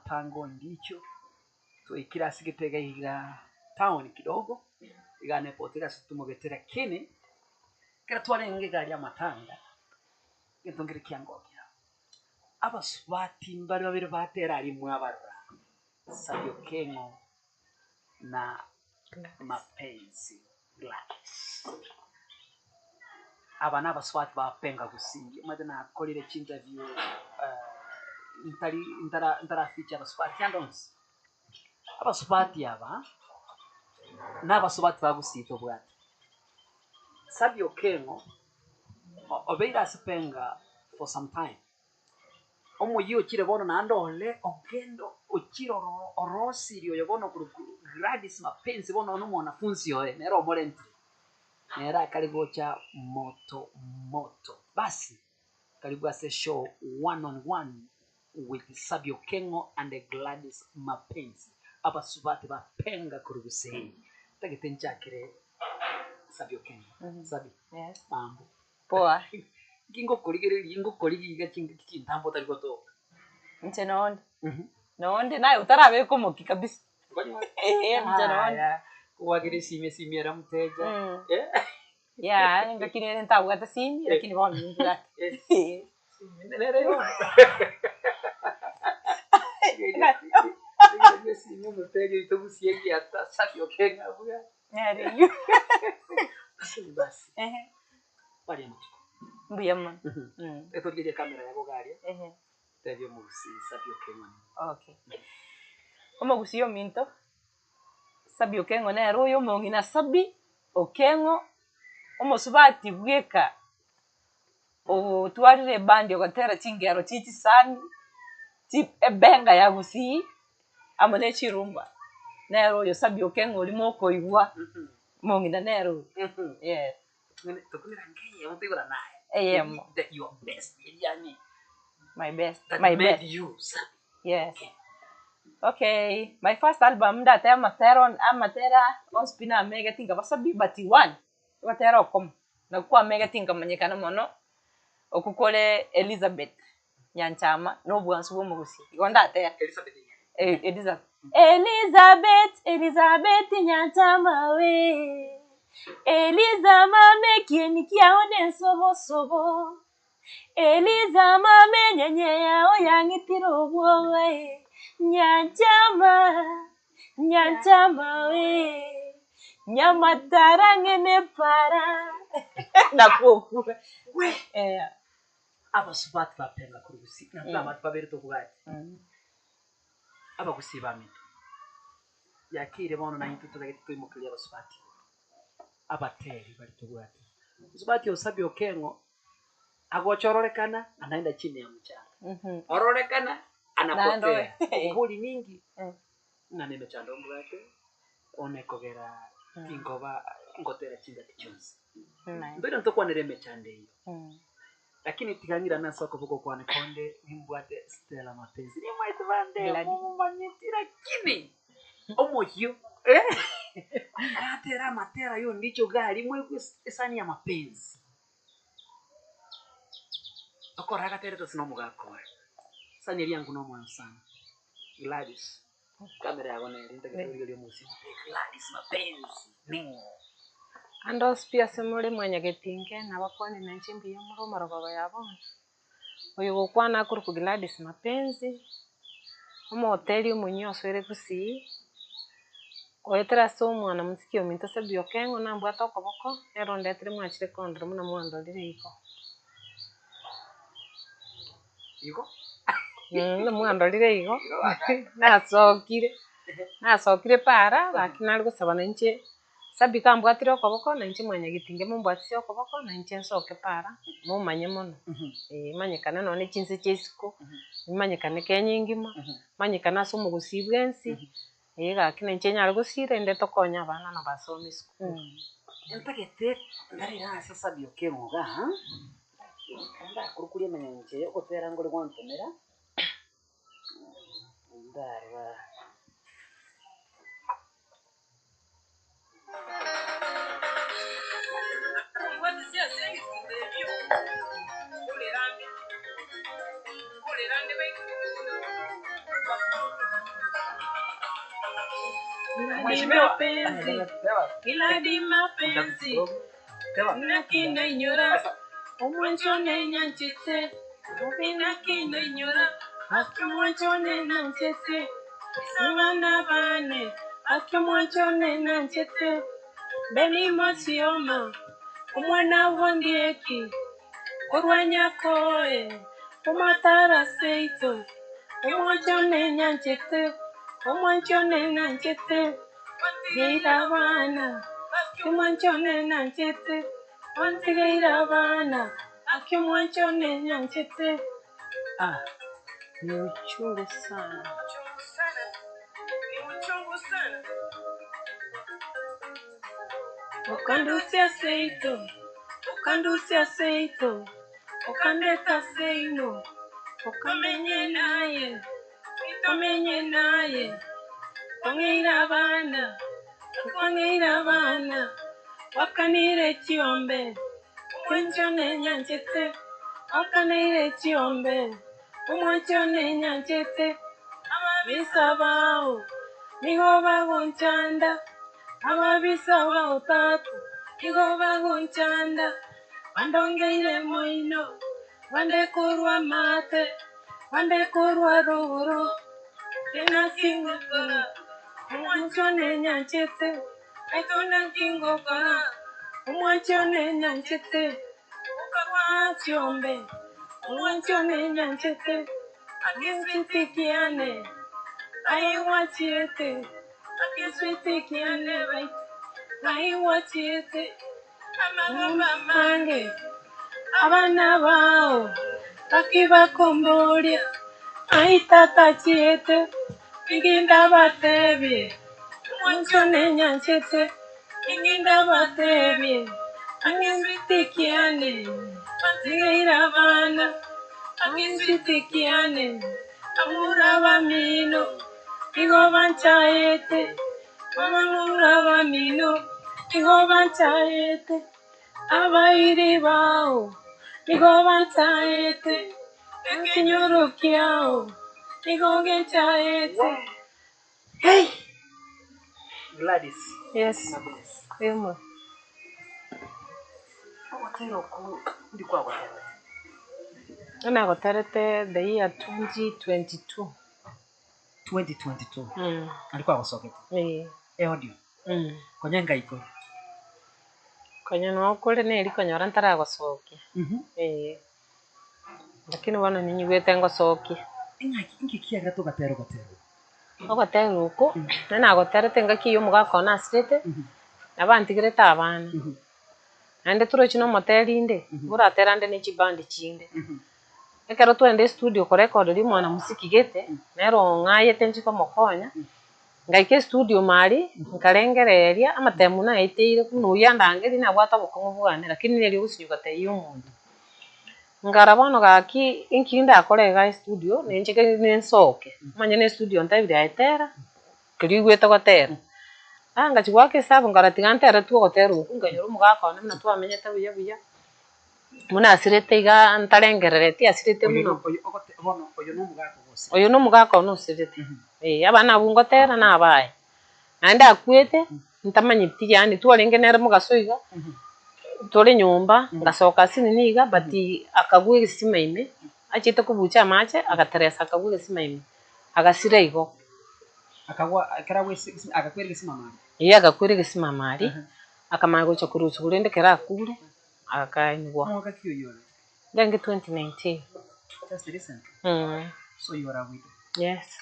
matango ndicho tuikira sigitega iga town kidogo igane potega situmogetera kini kira twarenge gari ya matanga gitongere kiangokya Abasubati mbari babiri batera ari mwabarra Sabby Okengo na Mapenzi Gladys abana Abasubati ba Benga Gusii madana kolire interview intara feature Abasubati andons Abasubati aba n'Abasubati ba Gusii to bwati Sabby Okengo obeira sipenga for some time omuyo kire bono nandole ogendo ukiro orosirio yobono ku Gladys Mapenzi bono no mwanafunzi yoe nero molenti nera kaligocha moto basi karibu ase show 1-on-1 with Sabby Okengo and Gladys Mapenzi Abasubati ba Benga ku Gusii tagetenchakire Sabby Okengo Sabby Yes. mambo Poa. Kingo koligiga kintambo taligoto. Nche naonde. Naonde naye utarabe komoki kabisa. Nche naonde. Kuwagire simie ra mteja. Ya, ngakini ntabu hata simi lakini bwana Mungu yake. Nere yo. Ndio simie mteja itobusiye hata Sabby Okengo abuya. Nere yo. Basi. Bali mtu. Mbuyama. Etorige kamera yako gari. Tevyo musi Sabby Okengo. Okay. Omo Gusii yo minto. Sabby Okengo na royo mongina Sabby Okengo. Omo subati bweka. O tuarire bandi okatera chingero chichi sani. Tip Benga ya Gusii. Amone chirumba. Na royo Sabby Okengo limoko igwa. Mongina nero. Yes. Tukumira ngeye mutibura naye. That your best, yani. My best. That My made best. you, Sabby. Yes. Okay. My first album that I matera on spina mega tinga Sabby bati one. Watera okom. Na kwa mega tinga manyekana mono. Okukole Elizabeth. Nyanchama no bwansu bo Gusii. Igonda te Elizabeth. Elizabeth nyanchama we. Eliza mame kieni kiaone sobo. Eliza mame nyenye yao yangitiro bwowe. Nyanchama we. Nyamatara ngene para. Na koku. We. Abasubati ba Benga ku Gusii. Na abantu babiri to bwati. Aba Gusii bami. Yakire bono na intu tugete tuyimukiriye Abasubati. Abateri bali to bwati. Abasubati Sabby Okengo agochororekana anaenda chini ya mchanga. Ororekana anapotea. Nguli mingi. Na nimechandongo yake. Onekogera kingoba ngotera chinga kichonzi. Mbona mtoko nereme chande hiyo. Lakini tikangira na soko buko kwa nekonde nimbwate Stella Mapenzi. Ni mwitu bande mumanyitira kini. Omoyo atera matera yo ndicho gari mwe esani ya mapenzi. Akora akatere to sinomu gakora. Sani eri yangu no mwana sana. Gladys. Kamera yako na erinta kitori yo musi. Gladys Mapenzi. Ningo. Andos pia semole mwanya getinge na bakwani na nchimbi ya muroma rogogo yabona. Oyo gokwana kuri ku Gladys Mapenzi. Omo hoteli munyoso ere Gusii. Oetera so mwana mutiki ominto Sabby Okengo na mbwata okoboko eronde tiri mwachire kondro muna mwando dire iko. Iko? Na mwando dire iko. Nasokire para lakini ali gusaba na nche Sabby kambwatire okoboko na nche mwanya gitinge mumbwatise okoboko na nche nsoke para mumanye mono. Manyekana none chinse chesiko. Manyekana kenyingima. Manyekana so mu Gusii bwensi. Gakina nche nyali gusire nde tokonya abana na basomi school. Entagete ndari nase Sabby Okengo ga ha? Anda kurukulie manya nche yo gotera ngore gwantomera. Ndara Gladys Mapenzi nakina inyora umwanchone nyanchete nakina inyora akamwanchone nyanchete sabana bane akamwanchone nyanchete beni mosioma umwana wandieki urwanya koe umatara seito umwanchone nyanchete Gira bana, akimwanchone nanchete. Gira bana, akimwanchone nanchete. Ni uchungu sana. Ukandusia seito, ukandeka seino, ukamenye naye. Kwangira bana, wakanire chiombe, kwenchone nyanchete, wakanire chiombe, umwachone nyanchete, ababisabao, nigoba gunchanda, ababisabao tatu, nigoba gunchanda, wandongeire moino, wande kurwa mate, wande kurwa ruguru, tena singokora. Umwanchone nyanchete, aitona kingokora. Umwanchone nyanchete, ukarwa chiombe. Umwanchone nyanchete, akiswitikiane. Aiwachiete, akiswitikiane right. Aiwachiete, amamange. Abana bao, takibakomboria. Aitata chiete. Inginda batebye, umwanchone nyanchete. Inginda batebye, angiswitikiane. Gira bana, angiswitikiane. Amura bamino, igo banchaete. Amura bamino, igo banchaete. Abairi bao, igo banchaete. Ekinyurukiao. Hey! Gladys. Yes. Emo. I got the year 2022. 2022. Alikuwa wasokete. Audio. Konyenga iko. Konyenga okole ne liko nyora ntara gosokia. Lakini wana ninyi wete ngosokia. Ingi kiaga to gatero. Ogatero uko. Nana agoterete ngaki yo mugako na strete. Abantigire tabana. Ande turo chino moteli inde. Bura terande ne chibandi chinde. Ekero twende studio ko record ri mwana musiki gete. Nero ngaye tenchi ko mokonya. Ngaike studio mari nkarengereria amatemu na eteire kuno yandangeri na gwata bokongo bwane lakini neri usinyuka te umuntu. Ngarabono gaki inkinda akorega studio nencheke nensoke manye ne studio ntabira etera kirigweta gotera ngachigwa ke sabo ngaratigante ara tu gotera nganyoro mugaka na twamenyete buya muna asirete iga ntarengerereti asirete muno oyo no mugaka no sirete abana bungotera na abaye anda akwete ntamanyiti yani twarenge nere mugasoiga tole nyumba ngasoka sininiga bati akagwe gisima ime achite kubucha amache agateresa akagwe gisima ime agasira igo akagwa akaragwe akakwere gisima mari agakwere gisima mari akamago chokurusu kurende kera akure akainwa mwaka kiyo yore dange 2019 just recent so you are with yes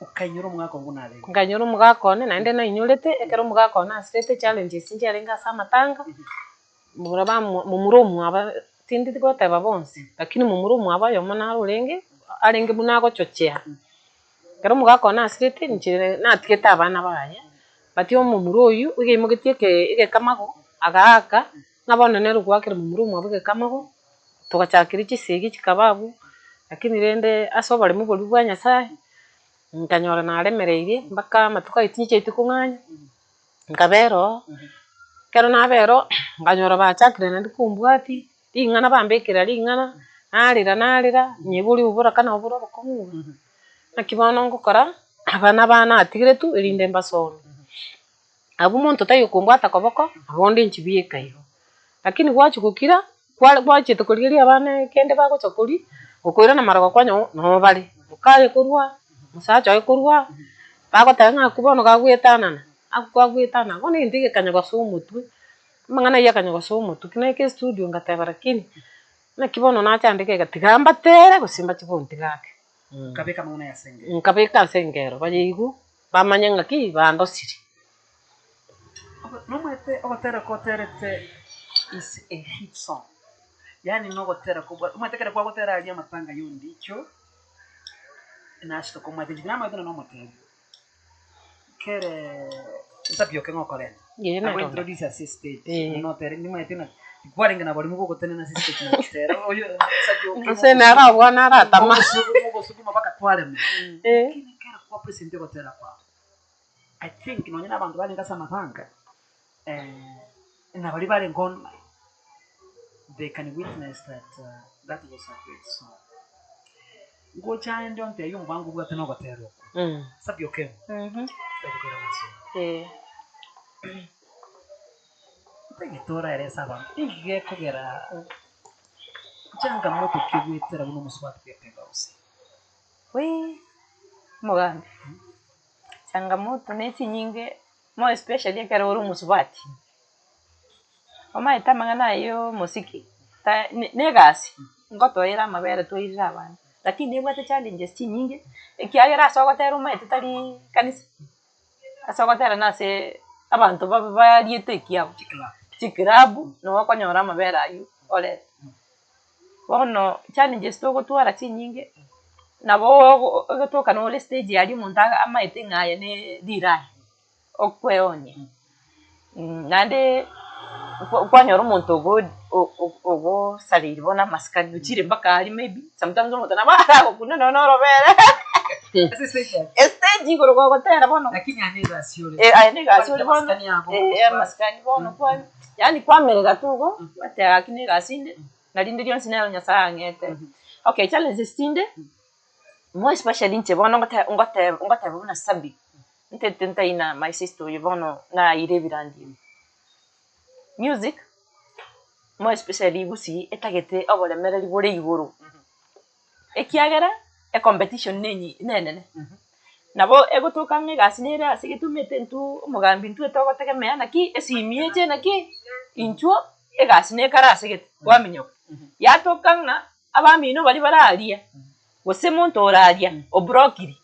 ukanyoro mwaka ngunare nganyoro mugako naende na inyorete ekero mugako na straight challenges njarenga sama tanga muraba mumuromu aba tindi goteba bonse lakini mumuromu aba yo mona rurenge arenge munago chochea kero mugako na straight nchire na tiketa abana baye batyo mumuroyu uge mugetie ke kamago agaka nabone ne rugwakire mumuromu abuge kamago tugachakira chisegi chikababu lakini rende asobare mubori bwa Nyasaye nkanyora naremereire mbaka matuka itinye itikunganya nkabero kero nabero nganyora bachakire ndi kumbwati ringana bambekera ringana narira nyeburi ubura kana ubura bokongu nakibono ngukora abana bana atigire tu irinde mbasome abu muntu tayo kumbwata koboko abonde nchibieka hiyo lakini gwachukukira gwachite kuriria abana kende bago chakuri ukwira na marago kwanyo no bali mukaye kurwa musacha ayo kurwa bago tanga kubono gagwetana akugwetana ngone ndige kanya gasumu tu mangana ya kanya gasumu tu kineke studio ngateba lakini na kibono na chandike gatigamba tere gusimba chibonti gake kabeka mangana ya senge nkabeka sengero bayigu bamanyanga ki bandosiri no mwete ogotera koterete is a hit song yani no gotera kubwa mwete kera kwa gotera ali amatanga yundi icho nashito ko mwete jina mwete no mwete kere Sabby Okengo kore yena ko introduce stage no tere ni mwete na kwarenga na bali mugo gotena na stage na tere oyo Sabby Okengo sena ra bwana ra tama mugo suguma baka twale mu kini kera kwa presente gotera kwa I think no nyina bantu bali ngasa matanga na bali bali ngon they can witness that that was a great song. Go child don't tell you bangu bwa tano gotero. Sabby Okengo. Tora ere saba. Ige kogera. Changa moto kigwitera buno muswati pepenga usi. We mugambi. Changamoto neti nyinge mo especially kare uru muswati. Oma itamangana yo musiki. Ta negasi. Ngotoira mabere toira abana. Lakini nebwate challenges nyingi. Ekiagera asogotera uma etari kanisa. Asogotera nase abantu bariete kiabo. Chikirabu no wakonyora mabere ayu. Ole. Bono challenges to gotwara nyingi. Nabo gotoka no le stage yali muntaga amaite ngaya ne dirai. Okweonye. Nande kwanyora umuntu ogo saliri bona maskani uchire mpaka ali maybe sometimes umuntu nabara kuna no robere stage ko gotera bono lakini anega siole anega siole bono maskani bono kwa yani kwamere gatugo batera kine gasinde nalinde lyo sinero nyasa ngete okay challenges stinde mo especially nche bono ngata bona Sabby ntenta ina my sister bono na irebirandi music mo especially Gusii etagete obolemereri bore iguru ekiagera e competition nene nabo egotoka ngegasinera asigitumete ntu mugambi ntu etogotegemea naki esimieje naki inchuo egasine kara asigete kwaminyo yatokanga abamino bali bararia gose muntu oraria obrokiri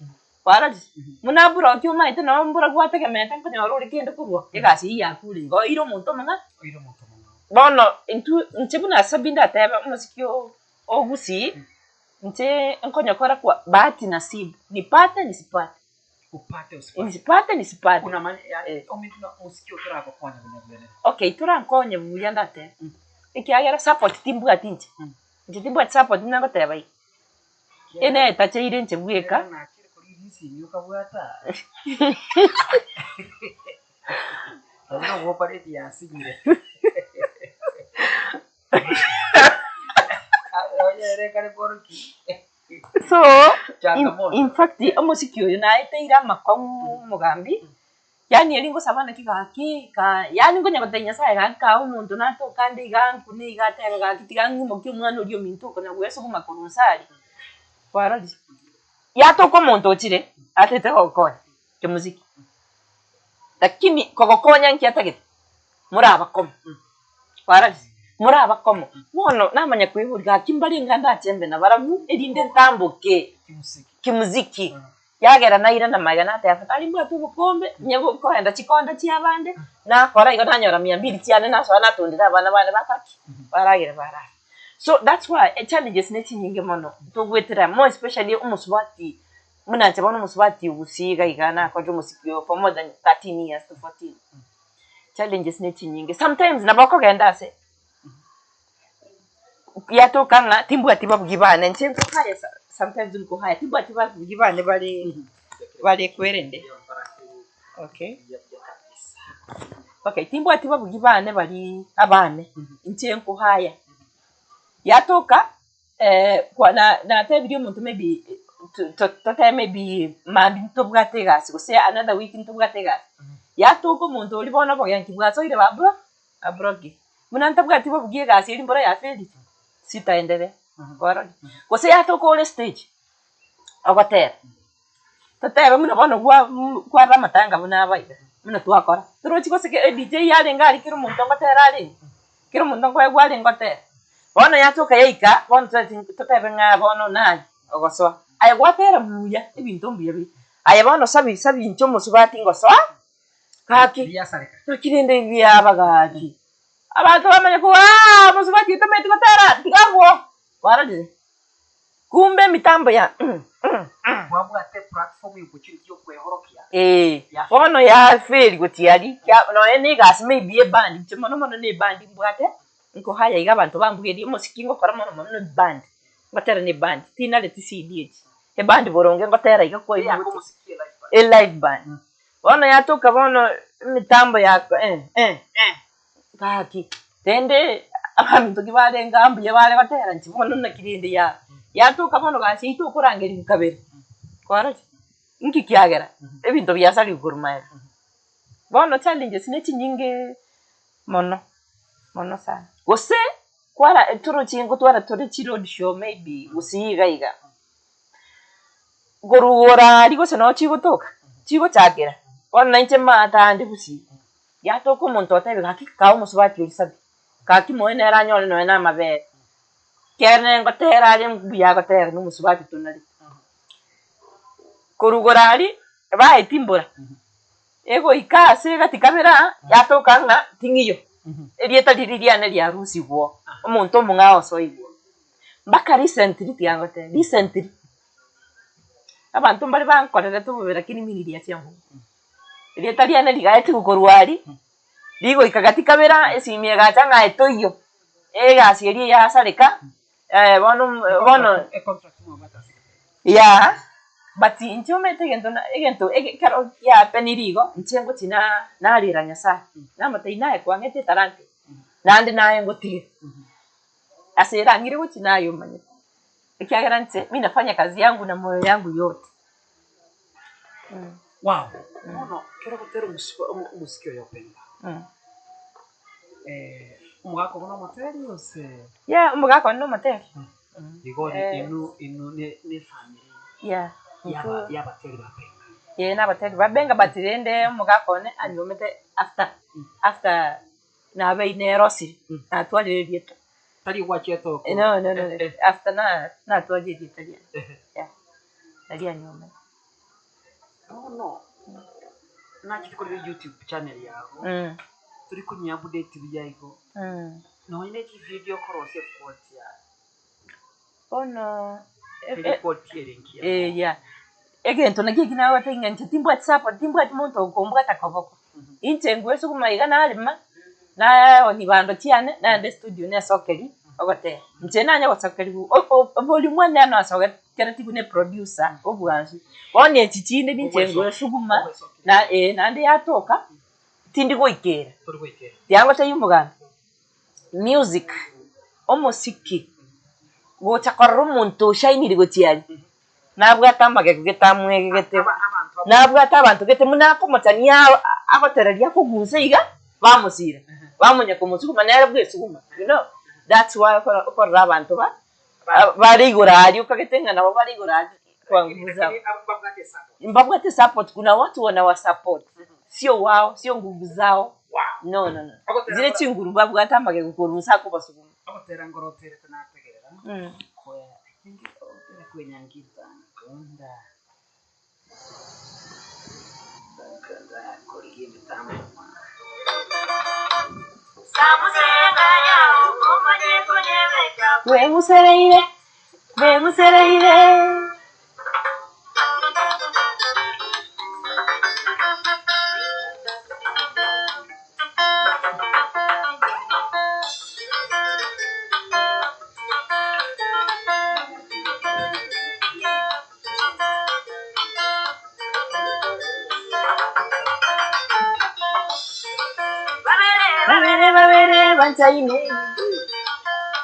para muna broki umaite na mbura gwategemea tankonyoro rikende kurwa egasi yakuri go iro muntu manga bono ntibuna Sabinda tebe musikio Gusii nte nkonyakora kwa bahati nasibu nipate nisipate upate usipate nisipate nisipate kuna maana omituna musikio tora akokonya bune okay tora nkonye buyanda te ikiagera support timbu atinje timbu support nango tebai ene tache ire nche bweka na kiri kuri bisi nyuka bwata no go pare dia sigire so in fact omusikio yunaite ira makomu mugambi yani elingo sabana kigaki ka yani ngonya batenya sai ganka umuntu nato kandi ganku ni gatega gakitigangu mukyo mwana uri omintu konya gweso kumakurusari waradi yato ko muntu otire atete okona ke muziki lakini kogokonya nkiatagete muri abakomo waradi muri abakomo wono namanya kwihurira kimbali nganda chembe na baramu erinde ntambuke kimuziki yagera naira na magana atafakari mbwa tu bukombe nyego koenda chikonda chiabande na kora igo nanyora 200 chiane na so natundira abana bane bakaki baragera bara so that's why challenges neti nyinge mono to gwetera more especially umusubati muna chabona umusubati Gusii gaigana kwa jo musikio for more than 13 years to 14 challenges neti nyinge sometimes nabako genda se yato kanga timbu atiba bugibana nsenzo kaya sometimes nko haya timbu atiba bugibana bale kwerende okay timbu atiba bugibana bali abane nsenko haya yatoka kwa na te video muntu maybe to maybe mandi ntobwate gasi gose another week ntobwate gasi yatuko muntu uri bona boyanki bwasoire babro abrogi muna ntobwati bobugie gasi iri mbora ya feli sitaendele goro gose yatuko ole stage agoter tatebe muna bona kwa ramatanga muna abaida muna twakora turochi gose DJ yale ngari kiro muntu ngotera ali kiro muntu ngwale ngote bona yatuka yeika bona tatebe nga bona nani ogoso ay gwatera buya ebintu mbiye ay bona sabi ncho musubati ngoso kaki tukirinde byabagati abantu bamanye ko musubati tomete gotera tigabo warade kumbe mitambo ya wabwate platform y'ubucinzi yo kwehorokia bono ya feri gutiari no ene gas maybe e band chimono mono ne band mbwate nko haya iga abantu bambugeri musiki ngo kora mono mono band batera ne band tina le TCD e band boronge ngotera iga ko e live band bono ya toka bono mitambo ya kaki tende abantu kibarenga ambuye bare batera nchimono na kirinde ya toka bono gasi itu kurangeri mukabere kwara nki kiagera ebintu byasali kurumaya bono challenges nechi nyinge mono sana gose kwara turo chingo twara tore road show maybe Gusii gaiga gorugora rigose no chigotoka chigo chagera bono nche mata ndi Gusii ya toko muntu atabe gakikawo musubati urisabi kaki moene ranyole no na mabe kerne ngotera ari mbuya gotera no musubati tunali korugorari baitimbura ego ikase gatikamera yatokanga tingiyo erieta diririane lya rusi gwo omuntu omungao soigo mbaka recently abantu mbali bankorera tububera kini miniri yacyamo erieta lyane ligaeti gukorwari ligo ikagatikabera esimye gachanga etoyo egasi eri yasaleka bono ya bati incho mete egento karo ya penirigo nchengo tina nalira nyasa namate inae kwangete tarante nandi naye ngoti asira ngire guti nayo manye ikiagera nte mimi nafanya kazi yangu na moyo yangu yote wow no kero gutera umusikio yo Benga umugako no moteri yose umugako no moteri igori inu ne family yabateri ba Benga n'abateri ba Benga batirende mugakone anyomete after na baine rosi atwale bieto tari wacheto no after na atwale bieto tari anyome no na kitukorera YouTube channel yako turi kunya update byaiko no ine video korose report ya ono report yerenkia egento nakigina watenga nche timbwa muntu okombwa takoboko intengwe sukumaiga na alima na oni bando tiane na the studio ne sokeri ogote nche nanya wasokeri volume one na soga kerati kune producer obwanzu oni echichinde nintengwe sukuma na ndi atoka tindi goikera yango tayumugana music omosiki gochakorro muntu shine gotiari nabwata magegeta mwegete nabwata abantu gete munako mutania agotereria ko Gusii bamusira bamunya ko musukuma nere bwesukuma that's why for abantu bari igorari ukagetenga nabo bari igorari kwanguza mbabwate support kuna watu wana support sio wao sio nguvu zao no zile chinguru babwata magegukuru ko basukuma agotera ngorotere tunategerera kwenyangita konda koriye mitambo samusenga yao komanye konyebeka wemusereire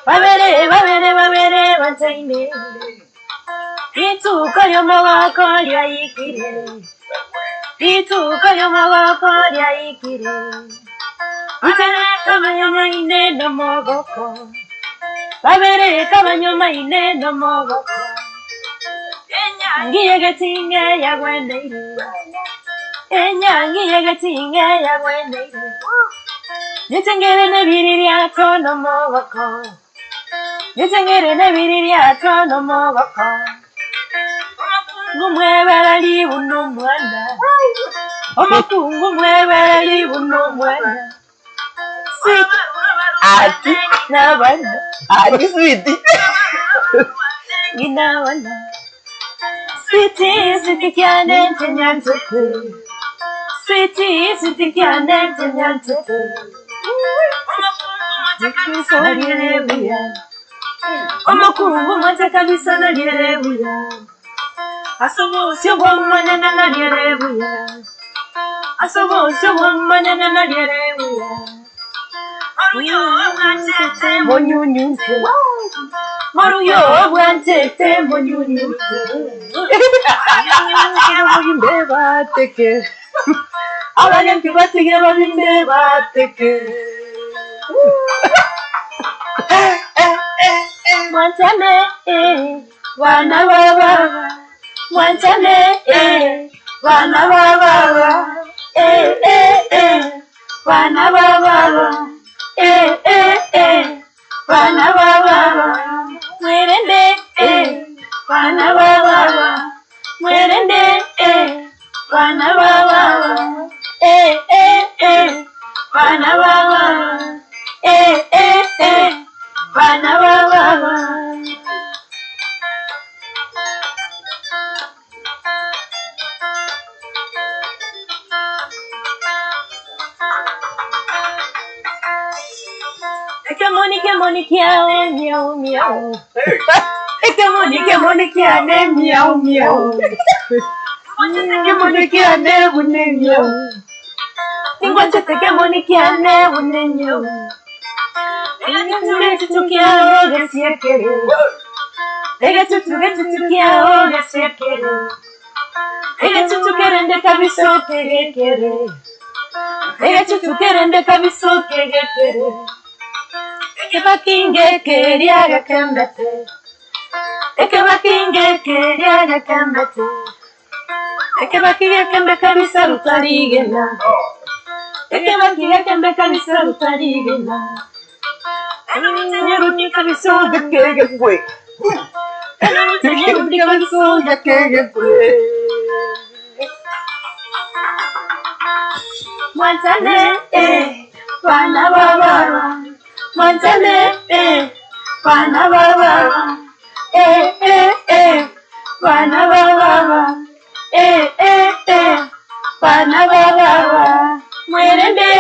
babere bantaine babere bantaine ituko y'amaboko lyayikire ituko y'amaboko lyayikire utereka abanyomaine n'amaboko babereka abanyomaine n'amaboko enyangi yegetinge yagwendeire enyangi yegetinge yagwendeire nitengere nebiri lyato n'amaboko nitengere nebiri lyato n'amaboko ngumwebera libuno mwana omakungu mwebera libuno mwana sweet ati nabana ati sweet nginabana sweet sweet kyane ntenyantete sweet sweet kyane ntenyantete nikusolerebuya omakungu mwate kabisa nalyerebuya asobosyo bw'omanana nalyerebuya asobosyo bw'omanana nalyerebuya oruyo bwantete mbonyunyute oruyo bwantete mbonyunyute babimbe bateke abanyanti batege babimbe bateke mwantane bana baba mwantane bana baba bana baba bana baba mwerende bana baba mwerende bana baba bana baba bana baba Kemoni kiane miau miau. Kemoni kiane miau miau. Kemoni kiane wune miau. Tingwanje kemoni kiane wune miau. Ega tutukia oga siekere. Ega tutukia oga siekere. Ega tutukerende kabiso kegekere. Ega tutukerende kabiso kegekere. Eke bakinge keriaga kambate. Eke bakinge keriaga kambate. Eke bakinge kambe kabisa rutarigena. Eke bakinge kambe kabisa rutarigena. Eno nitenyeruti kabisa ugakege kwe. Eno nitenyeruti kabisa ugakege kwe. Mwantane bana baba. Mwantane, bana baba, bana baba, bana baba, mwerende,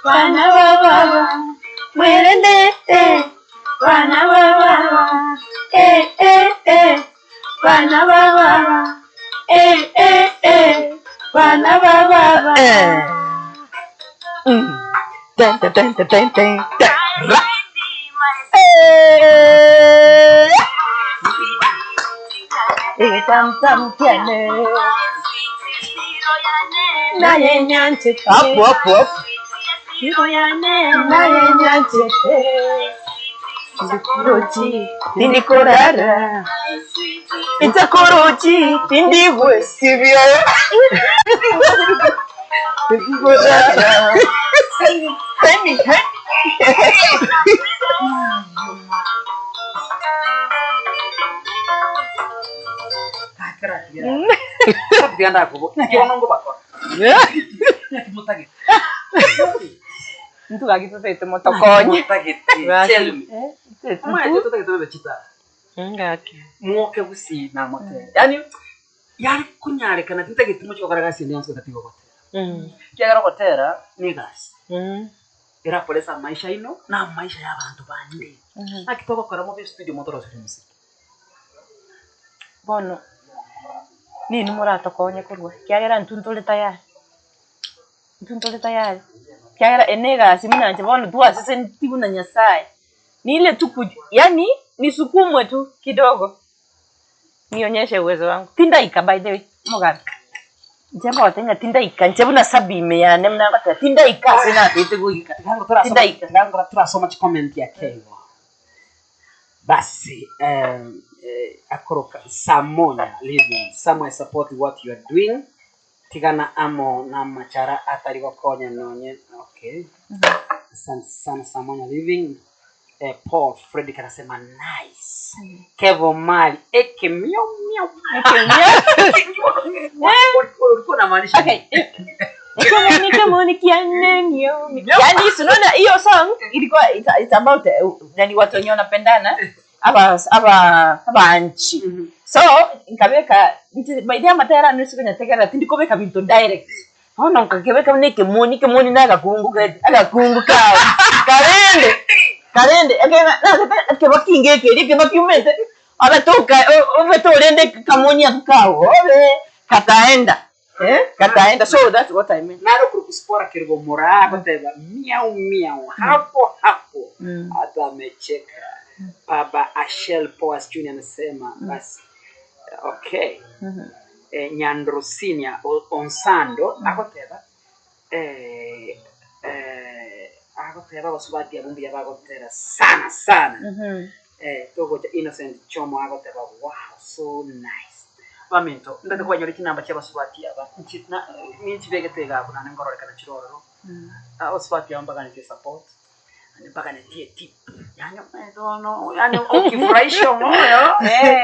bana baba, mwerende, bana baba, bana baba, bana baba. Dun, dun, dun, dun, dun, dun, dun. Tam tam piano. Na yenyanche. Up. Na yenyanche. Ndikorochi, ndindikorara. Itakorochi, ndindigwesibya. Ndindikorara. Honey. Ntu lagi tu saya temu tokonya. Enggak. Muoke Gusii na mote. Yani kunyare kana tutagite mu cyo garagasi nyanzo katigo kote. Kiagara kotera ni gas. Era polesa maisha ino na maisha y'abantu bandi. Akitoka kora mu studio motoro ziri musiki. Bono. Ni numura tokonya kurwa. Kiagara ntuntole tayari. Kiagara enega simunanje bono tu asese ntibu na Nyasaye. Ni ile tu yani nisukumwe tu kidogo. nionyeshe uwezo wangu. Tindaika by the way. Moga. Jambo watenga tindaika. Nchebuna Sabby meyane mnanga tindaika sina tituguika. Tindaika. Tura so much comment ya Kengo. Basi akoroka Samonya living. Someone support what you are doing. Tigana amo na machara atariko konya nonye. Okay. Sana Samonya living. Paul Freddy kanasema nice. Kevo Mali eke miau. Kuna maanisha. Okay. Nikamoni kianenyo. Yani sunaona hiyo song ilikuwa it's about nani watu wenye wanapendana aba nchi. So nikaweka idea matera nusu kwenye tekera tindikobeka bintu direct. Ona ukakeweka nike moni naga kuunguka Karende ake bakingeke rike bakiumete abatoka ovetolende kamonya tukao obe kataenda so that's what I mean naro kuspora kirgo mora koteba miau hapo hata amecheka baba Ashel Poas Junior anasema basi okay Nyandrosinia Onsando akoteba akoteba Abasubati abumbi yabagotera sana togo cha innocent chomo akoteba wow so nice bamento ndate kwa nyori kinamba cha Abasubati aba nchitna minchi begetega kuna ngorore kana chiroro Abasubati amba ni support mpaka nitie tip yani ukifurahisha moyo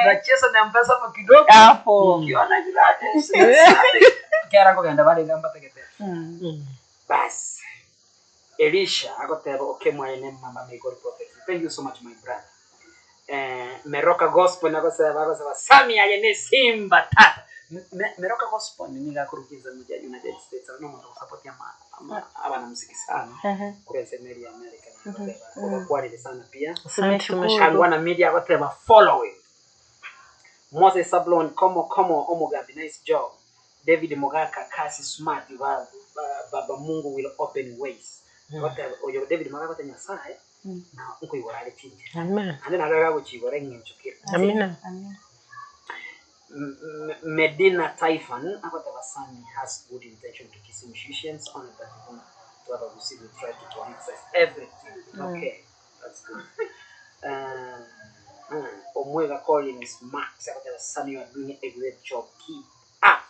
nacheza na mpesa kwa kidogo hapo ukiona Gladys kera kwa ngenda bali ngamba tekete bas Elisha akoteba okay mwene mama may God protect you. Thank you so much my brother Meroka Gospel nakoseba Sami ayene Simba tata Meroka Gospel ni ngakurukiza mu United States no muntu support ya abana muziki sana kule Semeria America kwa ile sana pia tumeshangwana media whatever following Moses Sablon como Omogambi nice job David Mogaka kasi smart baba Mungu will open ways whatever oyo David Mogaka tanya sana na uko iwale chinje amen ande nagaga kuchigore nginchukira amen Medina Typhon whatever son has good intention to kiss musicians on that to have a Gusii will try to access everything okay that's good Omwega Collins Max whatever son you are doing a great job keep up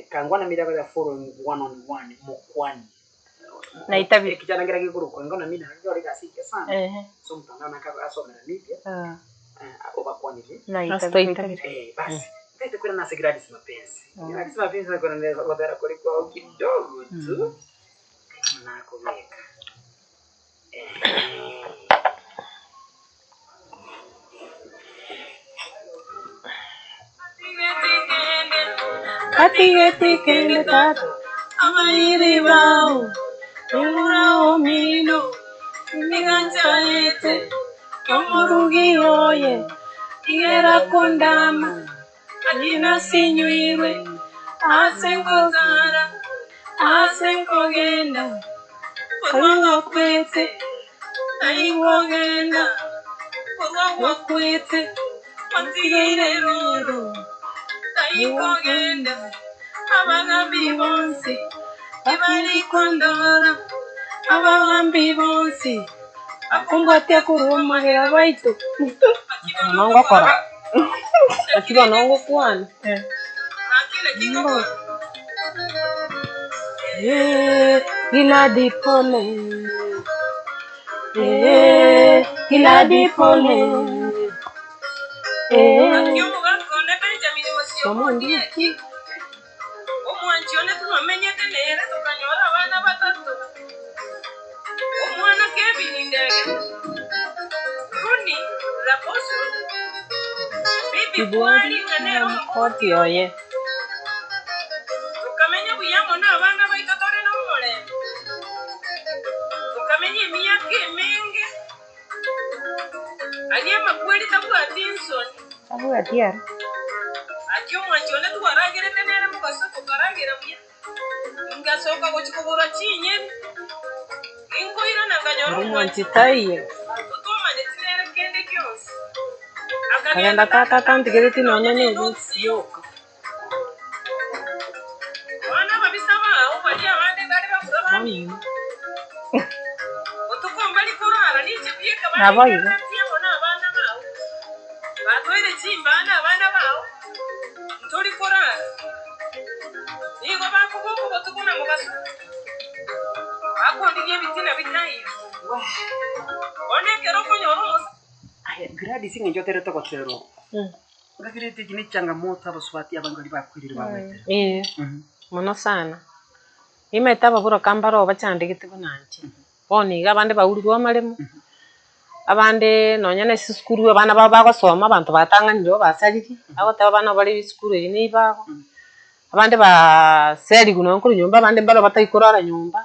kangwana mida kwa forum one-on-one mokwani na itabi kijana ngira gikuru kwa ngona mina ndio likasike sana so mtandana kaka asoma na media obakwani na itabi basi ndio kuna na Gladys Mapenzi Gladys Mapenzi kuna ndio kwa kuliko kidogo tu na kuweka Ati kende tato amairi bao Urao mino Niganchaete Komorugi oye Igera kondama Alina sinyuirwe Asenkozara Asenkogenda Kurwa kwete Aiwogenda Kurwa kwete Mantigeire roro Aiwogenda Abagambi bonsi Ibali kondora Abagambi bonsi Akumbatia kurumagira baitu Nongo kora Akiba nongo kuana Gladys pole Gladys pole Somondi iki Omwanchione tumamenyete nere tukanyora abana batatu Omwana Kevin ndege Runi Raposo Bibi Bwali kanero mkoti oye Tukamenya buyamo na abana baitotore no mole Tukamenya miyake menge Anyema kweli tabu atinson Tabu atia Akyo mwanchione tuwaragire tenere mukaso tukaragira buya Ngasoka gochikobora chinye Ingoira nanganyoro mwanchitaiye Utoma netinere kende kyose kagenda tata ntigereti nonya ni yoka wana babisaba ubali abandi bari bakurabani utukomba likorara nije byeka bari nabayiga bona abana bawo batoire chimbana abana bawo nturi korara nigo bakuboko batukuna mu basu akondiye bitina bitayi onekero kunyoro Gladys ngejotere to kotero ngakirete kini changamoto Abasubati abangali bakwirira bawete muno sana imeta baburo kambaro bachandikite bunanje boni abande bawurirwa amaremu abande nonyane sikuru abana baba basoma abantu batanganiro basariki abata abana bari sikuru ine ibako abande ba seri kuno nkuru nyumba abande mbaro batayikorara nyumba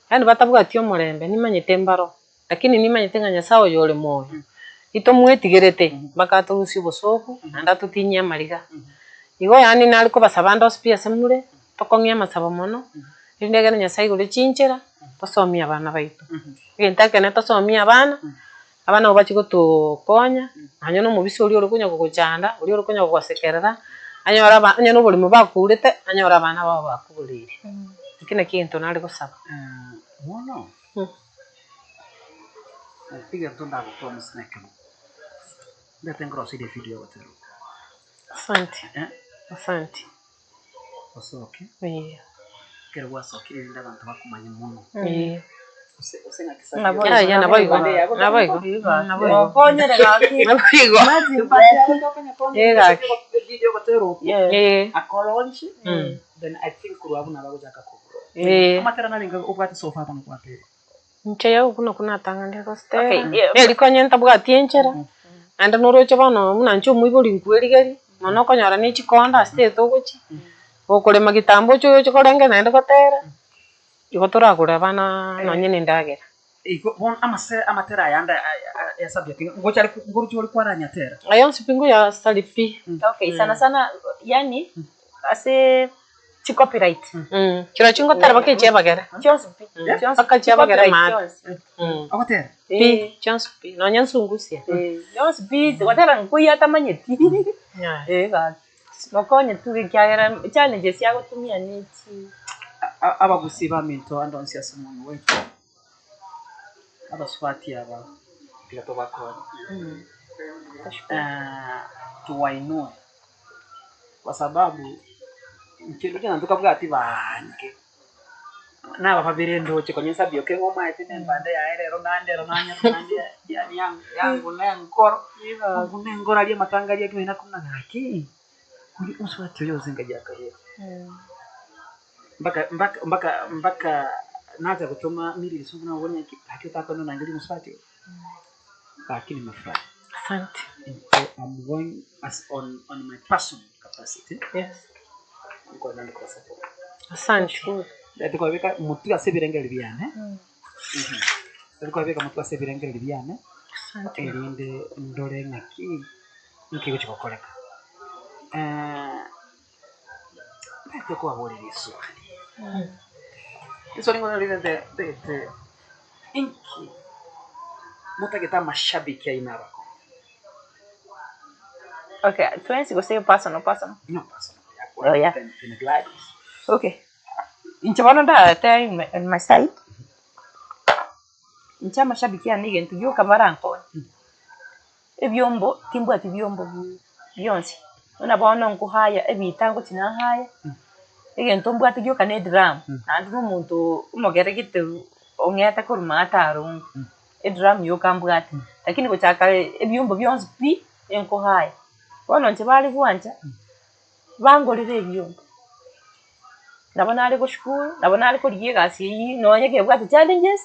yani batabwatyo murembe nimanyete mbaro lakini nimanyete nganya sawo yole moyo ito mwetigerete bakaturusi bosoku anda tutinya mariga igo yani naliko basabanda hospia semure tokongya masaba mono indegere nyasai gure chinchera tosomia abana baitu ngentake na tosomia abana obachiko to konya anyo no mubisi oli orokunya kukuchanda oli orokunya kusekerera anyora anyo no boli mubakurete anyora abana babo bakubulire ikine kintu naliko saba mono piga tonda ko snack Ndatengro si de video watero. Asante. Asante. Osoke. Kero wasoke nda bantu bakumanya muno. Usenga kisa. Ya nabayigo. Nabayigo. Okonyere gaki. Nabayigo. Gaki. Video watero. Akolonchi. Then I think kurwabuna bagojaka kuburo. Amatera nalinga ubwate sofa bano kwapere. Ncheya kuna tangande koste. Okay. Likonyenta bwati enchera. Anda noroche bano munancho muiboli nkwirigeri mono konyora ni chikonda state ogochi okole magitambo cyo chikorenge naende gotera igotora kure bana nonyene ndagera iko bon amatera yanda ya Sabby Okengo ngochari ngurucho oli kwaranya tera ayo sipingu ya salipi okay sana yani ase chi copyright kira chingo tara bakeche bagera chonsupi bakache bagera ma akotera chonsupi nonya nsungusia chonsupi watera nkuya tamanyeti ga nokonye tugikyagera challenges yago tumia niki Abagusii baminto andonsia simuntu wetu Abasubati aba pilato bakora tuwainue kwa sababu mchelo jana tukabwati bange naba babire ndoche kwenye Sabby Okengo maite nembande ya erero nandero nanya yani yangu nenkoro ngoro ali matanga ali kimena kumna ngaki kuli Abasubati yo zenga jakaye mpaka naza kutoma mili lisunguna ngone hakika kono nangali Abasubati lakini mafurahi. Asante. I'm going as on my personal capacity. Yes. Ngona ndiko support. Asante. Ndiko beka mutu asebirengeli byane. Ndiko beka mutu asebirengeli byane. Asante. Elinde ndore ngaki nkigo chikokoleka. Ndiko abori liso. Eso ngona linde de inki mutageta mashabiki ainara. Okay, twenty go say personal. No personal. Oh yeah. Gladys. Okay. Inchabana da time on my side. Incha mashabiki anige ntuyo kabaranko. Ebyombo timbwa tibyombo byonsi. Ona bona nkuhaya ebitango tinahaya. Ege ntombwa tigyo kane drum. Nandu muntu umogere gite ongeta kurumata arun. Drum yo kambwati. Lakini kuchaka ebyombo byonsi pi enkuhaya. Bono ntibali bwanja bangolire ebyombo nabona ali ku school nabona ali ko ligasi yi nonyeke bwati challenges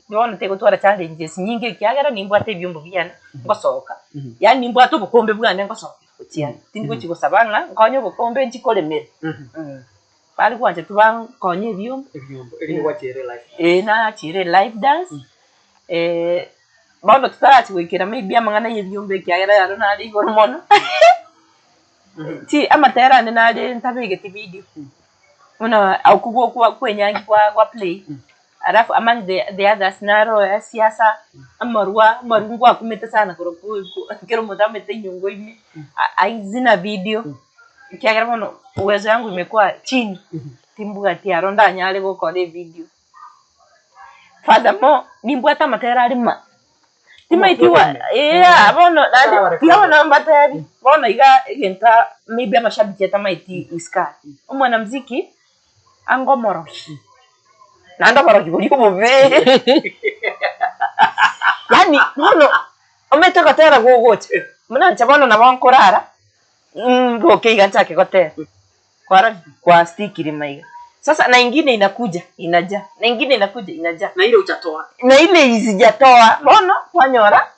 nibona teko twara challenges nyingi kyagera nimbwate ebyombo byana ngosoka yani nimbwate obukombe bwane ngosoka kutyana tindiko chiko sabanga nkonye obukombe nchikolemere bali bwanja tubankonye ebyombo eri wachere life na chire live dance bono tutarachi wekera maybe amangana yebyombo kyagera yaro nali hormono ti amatera nali ntabege video una akugo kwa kwenyangi kwa play Alafu among the others naro ya siasa marungu akumete sana kero mutamete nyongo imi aizina video kiagera bono uwezo yangu imekuwa chini timbuga tia ronda nyale gukore video furthermore nimbwata matera arima timaitiwa bono tiabona mbateri bono iga igenta maybe amashabiki atamaiti iska umwana mziki angomoro nanda bara kiburi kubobe yani bono ometaka tera gogote muna chabano na bankorara okay gantake gotera kwa stick maiga sasa na ingine inakuja inaja na ingine inakuja inaja na ile utatoa na ile isijatoa bono kwanyora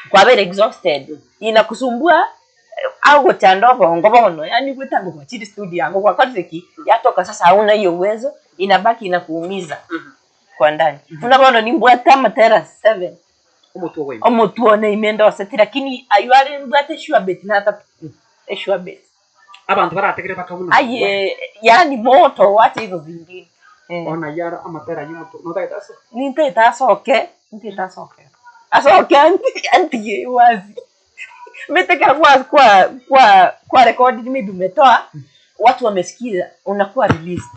kwa very exhausted inakusumbua au gotandova ngobono yani gwetango kwa chini studio yangu kwa koteki yatoka sasa hauna hiyo uwezo inabaki inakuumiza kwa ndani tunabono ni mbwata matera 7 omotuo ne imenda wasati lakini aywale mbwate sure bet na hata sure bet abantu barategere bakabuna aye yani moto wacha hizo vingine ona yara amatera yumoto notayitaso nintetasoke asoke anti wazi meteka kwa record maybe umetoa watu wamesikia unakuwa released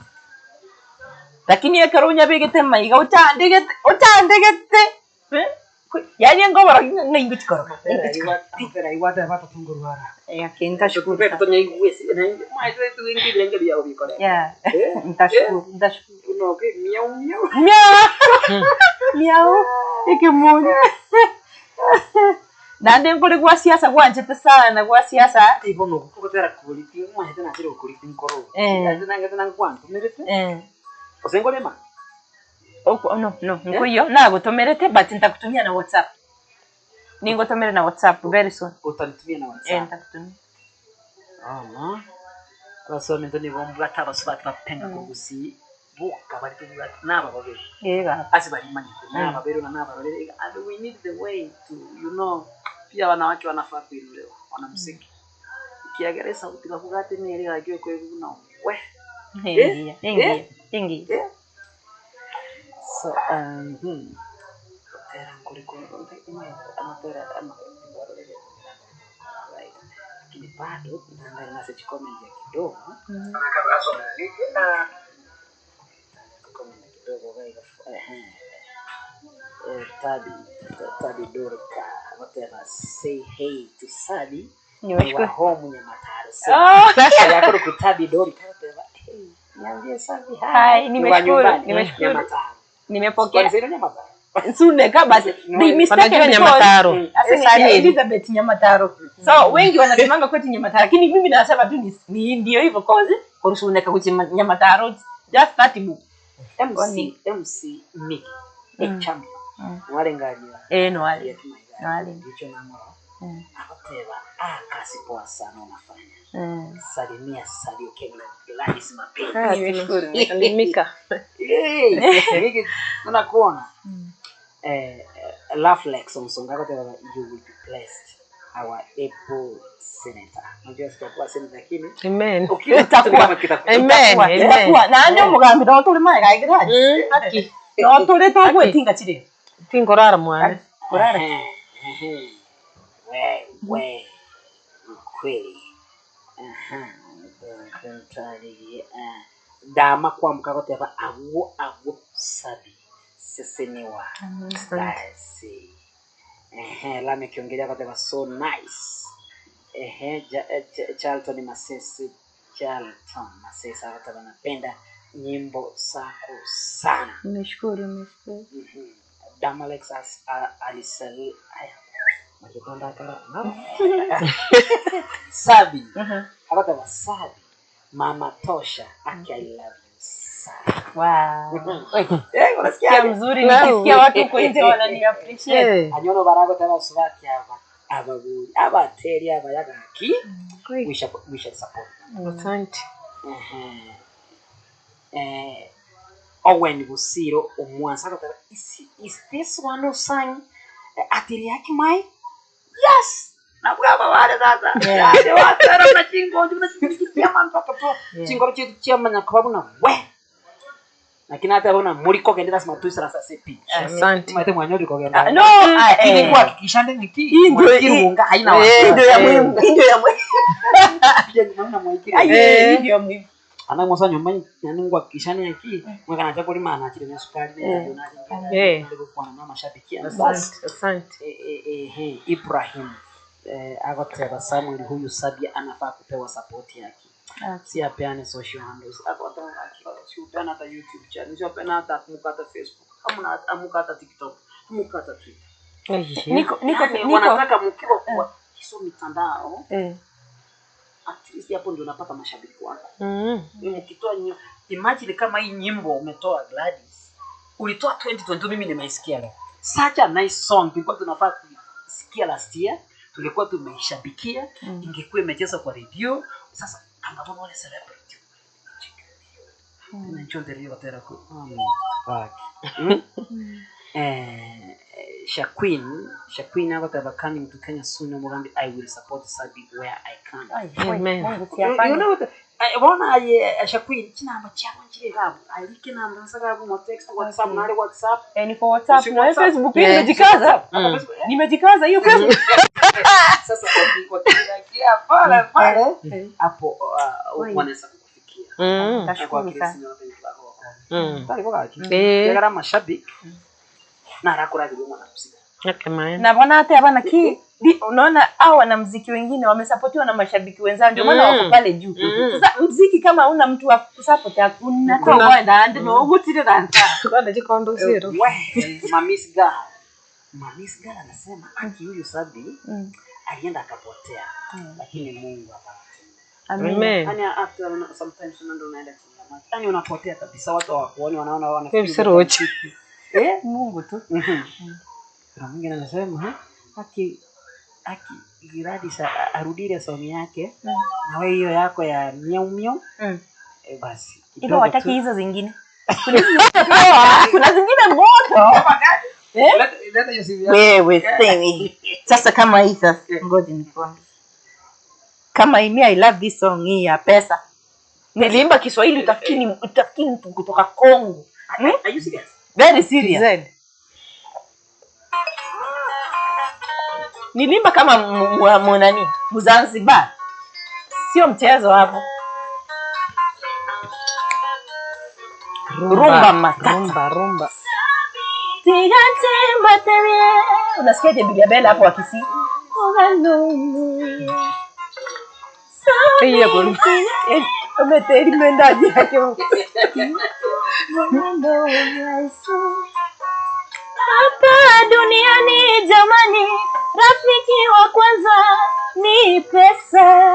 lakini yakarunya bigete maiga utandegete yani ngobara ngingikoroka atera iwata batatungurwara yakinta shukuru betonya igwesi na mai tu ingile ngeli ya obikore yeah ntashukuru no ke miau ikimuni nande ngore kwa siasa kwanje sana kwa siasa ibono kukotera kuliti mwa tena siro kuliti nkoro tena kwantu merete osengolema no nkuyo nagutumirete but ntakutumia na WhatsApp ningotomera na WhatsApp very soon utanitumia na WhatsApp ntakutumia ama raso mento ni bomba Abasubati bapenga ko Gusii buka bari tubuga naba babiri yega asibari manyi naba babiri na naba babiri and we need the way to pia wanawake wanafaa kuinuliwa wanamuziki kiagere sauti bakugate ni ile agiwe kwa hivyo na we ingi so era ngoriko amatera right kini bado ndio nasa comment ya kidogo comment kidogo guys Tabi Dorika whatever say hey to Sabby niwashukuru home Nyamataro sasa yako kutabi Dorika whatever hey niambie Sabby hi nimeshukuru Nyamataro nimepokea sasa Nyamataro suneka basi they mistake Nyamataro sasa Elizabeth Nyamataro so wengi wanasemanga kwetu Nyamataro lakini mimi nasema tu ni ndio hivyo cause kurusuneka kuti Nyamataro just 30 book MC Mick champion wale ngalia no wale ndicho namoro akoteba akasipoa sana unafanya salimia Sabby Okengo and Gladys Mapenzi nimeshukuru nimesalimika hiki unakuona love like song akoteba you will be blessed our Apple senator unajua sitakuwa senator lakini amen ukitakuwa itakuwa na ndio mugambi ndo tuli mai gaigiraje haki no tuli to gwetinga chire tingorara mwana kurara we kweli dama kwa mkakoteba awo Sabby seseniwa basi lame kiongelea koteba so nice Charlton Masese koteba napenda nyimbo zako sana nimeshukuru Dama Alexas alisali makikonda kara Sabby koteba Sabby mama tosha aki I love you sana wow unasikia mzuri nikisikia watu kwa nje wanani appreciate anyono barago tena Abasubati abaguri abateri abayagaki we shall support asante Owen Busiro omwansa kotaba is this one of sign atiri yake mai yes na baba wale sasa ya watara na chingo na chikia man paka po chingo chetu chia manya kwa buna we lakini hata bona muri ko gendera sima tu sala sepi Asante. mate mwanyori ko genda No, ili kwa kishande niki irunga haina wa ndio ya muhimu mwana mwiki ndio ya muhimu ana ngosa nyumba yani ngwa kishande yaki mwaka na chakuli maana chile na sukari ndio kwa na mashabiki Asante. Ibrahim akoteba Samuel huyu Sabby anafaa kupewa support yake. Si apeane social handles. Siupeana hata YouTube channel, siupeana hata mukata Facebook, amukata TikTok, mukata Twitter. Niko wanataka mkiwa kwa hizo mitandao. At least hapo ndio unapata mashabiki wako. Mkitoa imagine kama hii nyimbo umetoa Gladys. Ulitoa 2022 mimi nimeisikia leo. Such a nice song tulikuwa tunafaa kusikia last year. Tungekuwa tumeishabikia, ingekuwa imecheza kwa radio. Sasa angabona wale celebrity. Tunachondelea tena kwa Shaquin hapa tabakani mtu Kenya soon Mugambi I will support Sabby where I can. Amen. You know what? Bona Shaquin kinamba cyangwa njire gabo. Alike namba nsagabu mu text WhatsApp na WhatsApp. Niko WhatsApp na Facebook nimejikaza. Nimejikaza hiyo Facebook. Sasa wakikia pale hapo wanaweza kufikia. Tashukuru sana. Kagara mashabiki na rakura ndio mwana muziki. Na bwana hata hapana unaona hao wanamuziki wengine wamesapotiwa na mashabiki wenzao ndio maana wako pale juu. Sasa muziki kama una mtu wa kusupport hakuna kwa kwenda ndio ugutire danta. Kwani jikondo zero. Mamis Gala anasema aki huyu Sabby alienda akapotea. Lakini Mungu Amen. Hani after sometimes unaenda chini. Hani unapotea kabisa watu hawakuoni wanaona Mungu tu. Na mwingine anasema aki Gladys arudie song yake na wewe hiyo yako ya miau basi hivyo wataki hizo zingine. Kuna zingine moto. Wewe semi. Sasa kama hii sasa ngoja nikwambie. Kama hii I love this song hii ya pesa. Niliimba Kiswahili utafikiri mtu kutoka Kongo. Are you serious? Very serious. Nilimba kama mwanani Mzanzibar. Sio mchezo hapo. Rumba matata. Rumba. Tigante materie. Unasikia Bibi Bella hapo akisi. Iya goli. Umeteri mendaje hapo. Hapa duniani jamani, rafiki wa kwanza ni pesa.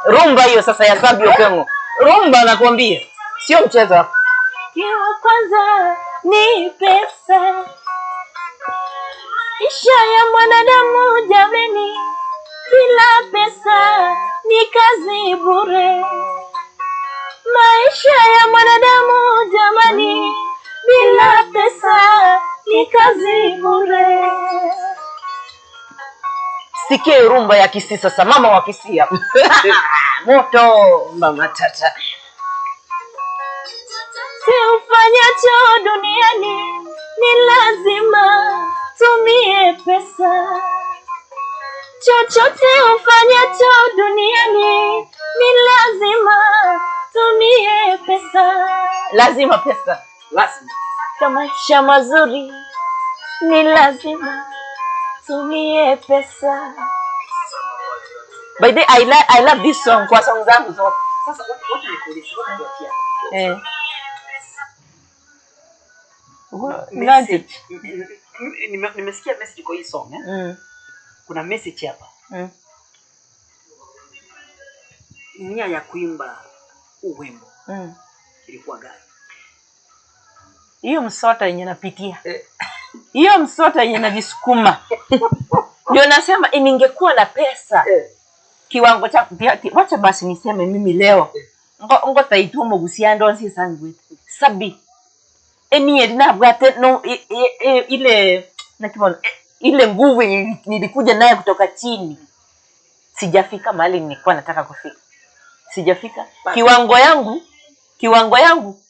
Rumba hiyo sasa ya Sabby Okengo. Rumba nakwambia, sio mchezo hapo. Rafiki wa kwanza ni pesa. Isha ya mwanadamu jamani, bila pesa ni kazi bure. Maisha ya mwanadamu jamani, bila pesa ni kazi bure. Sikie rumba ya Kisii sasa, mama wa Kisii hapo. Moto mama tata. Si ufanyacho duniani ni lazima tumie pesa. Chochote ufanyacho duniani ni lazima tumie pesa. Lazima pesa. Lazima. Maisha mazuri ni lazima tumie pesa. By the way, I love this song kwa song zangu zote. Sasa wacha nikuulize wapi message. Nimesikia message kwa hii song Kuna message hapa. Nia ya kuimba uwimbo. Ilikuwa gani? Hiyo msota yenye napitia. Hiyo msota yenye najisukuma. Ndio nasema ningekuwa na pesa. Kiwango cha wacha basi niseme mimi leo. Ngo taitumo Gusii ndonsi sangu. Sabby. Eni na bwate no ile na kibona ile nguvu nilikuja naye kutoka chini. Sijafika mahali nilikuwa nataka kufika. Sijafika. Kiwango yangu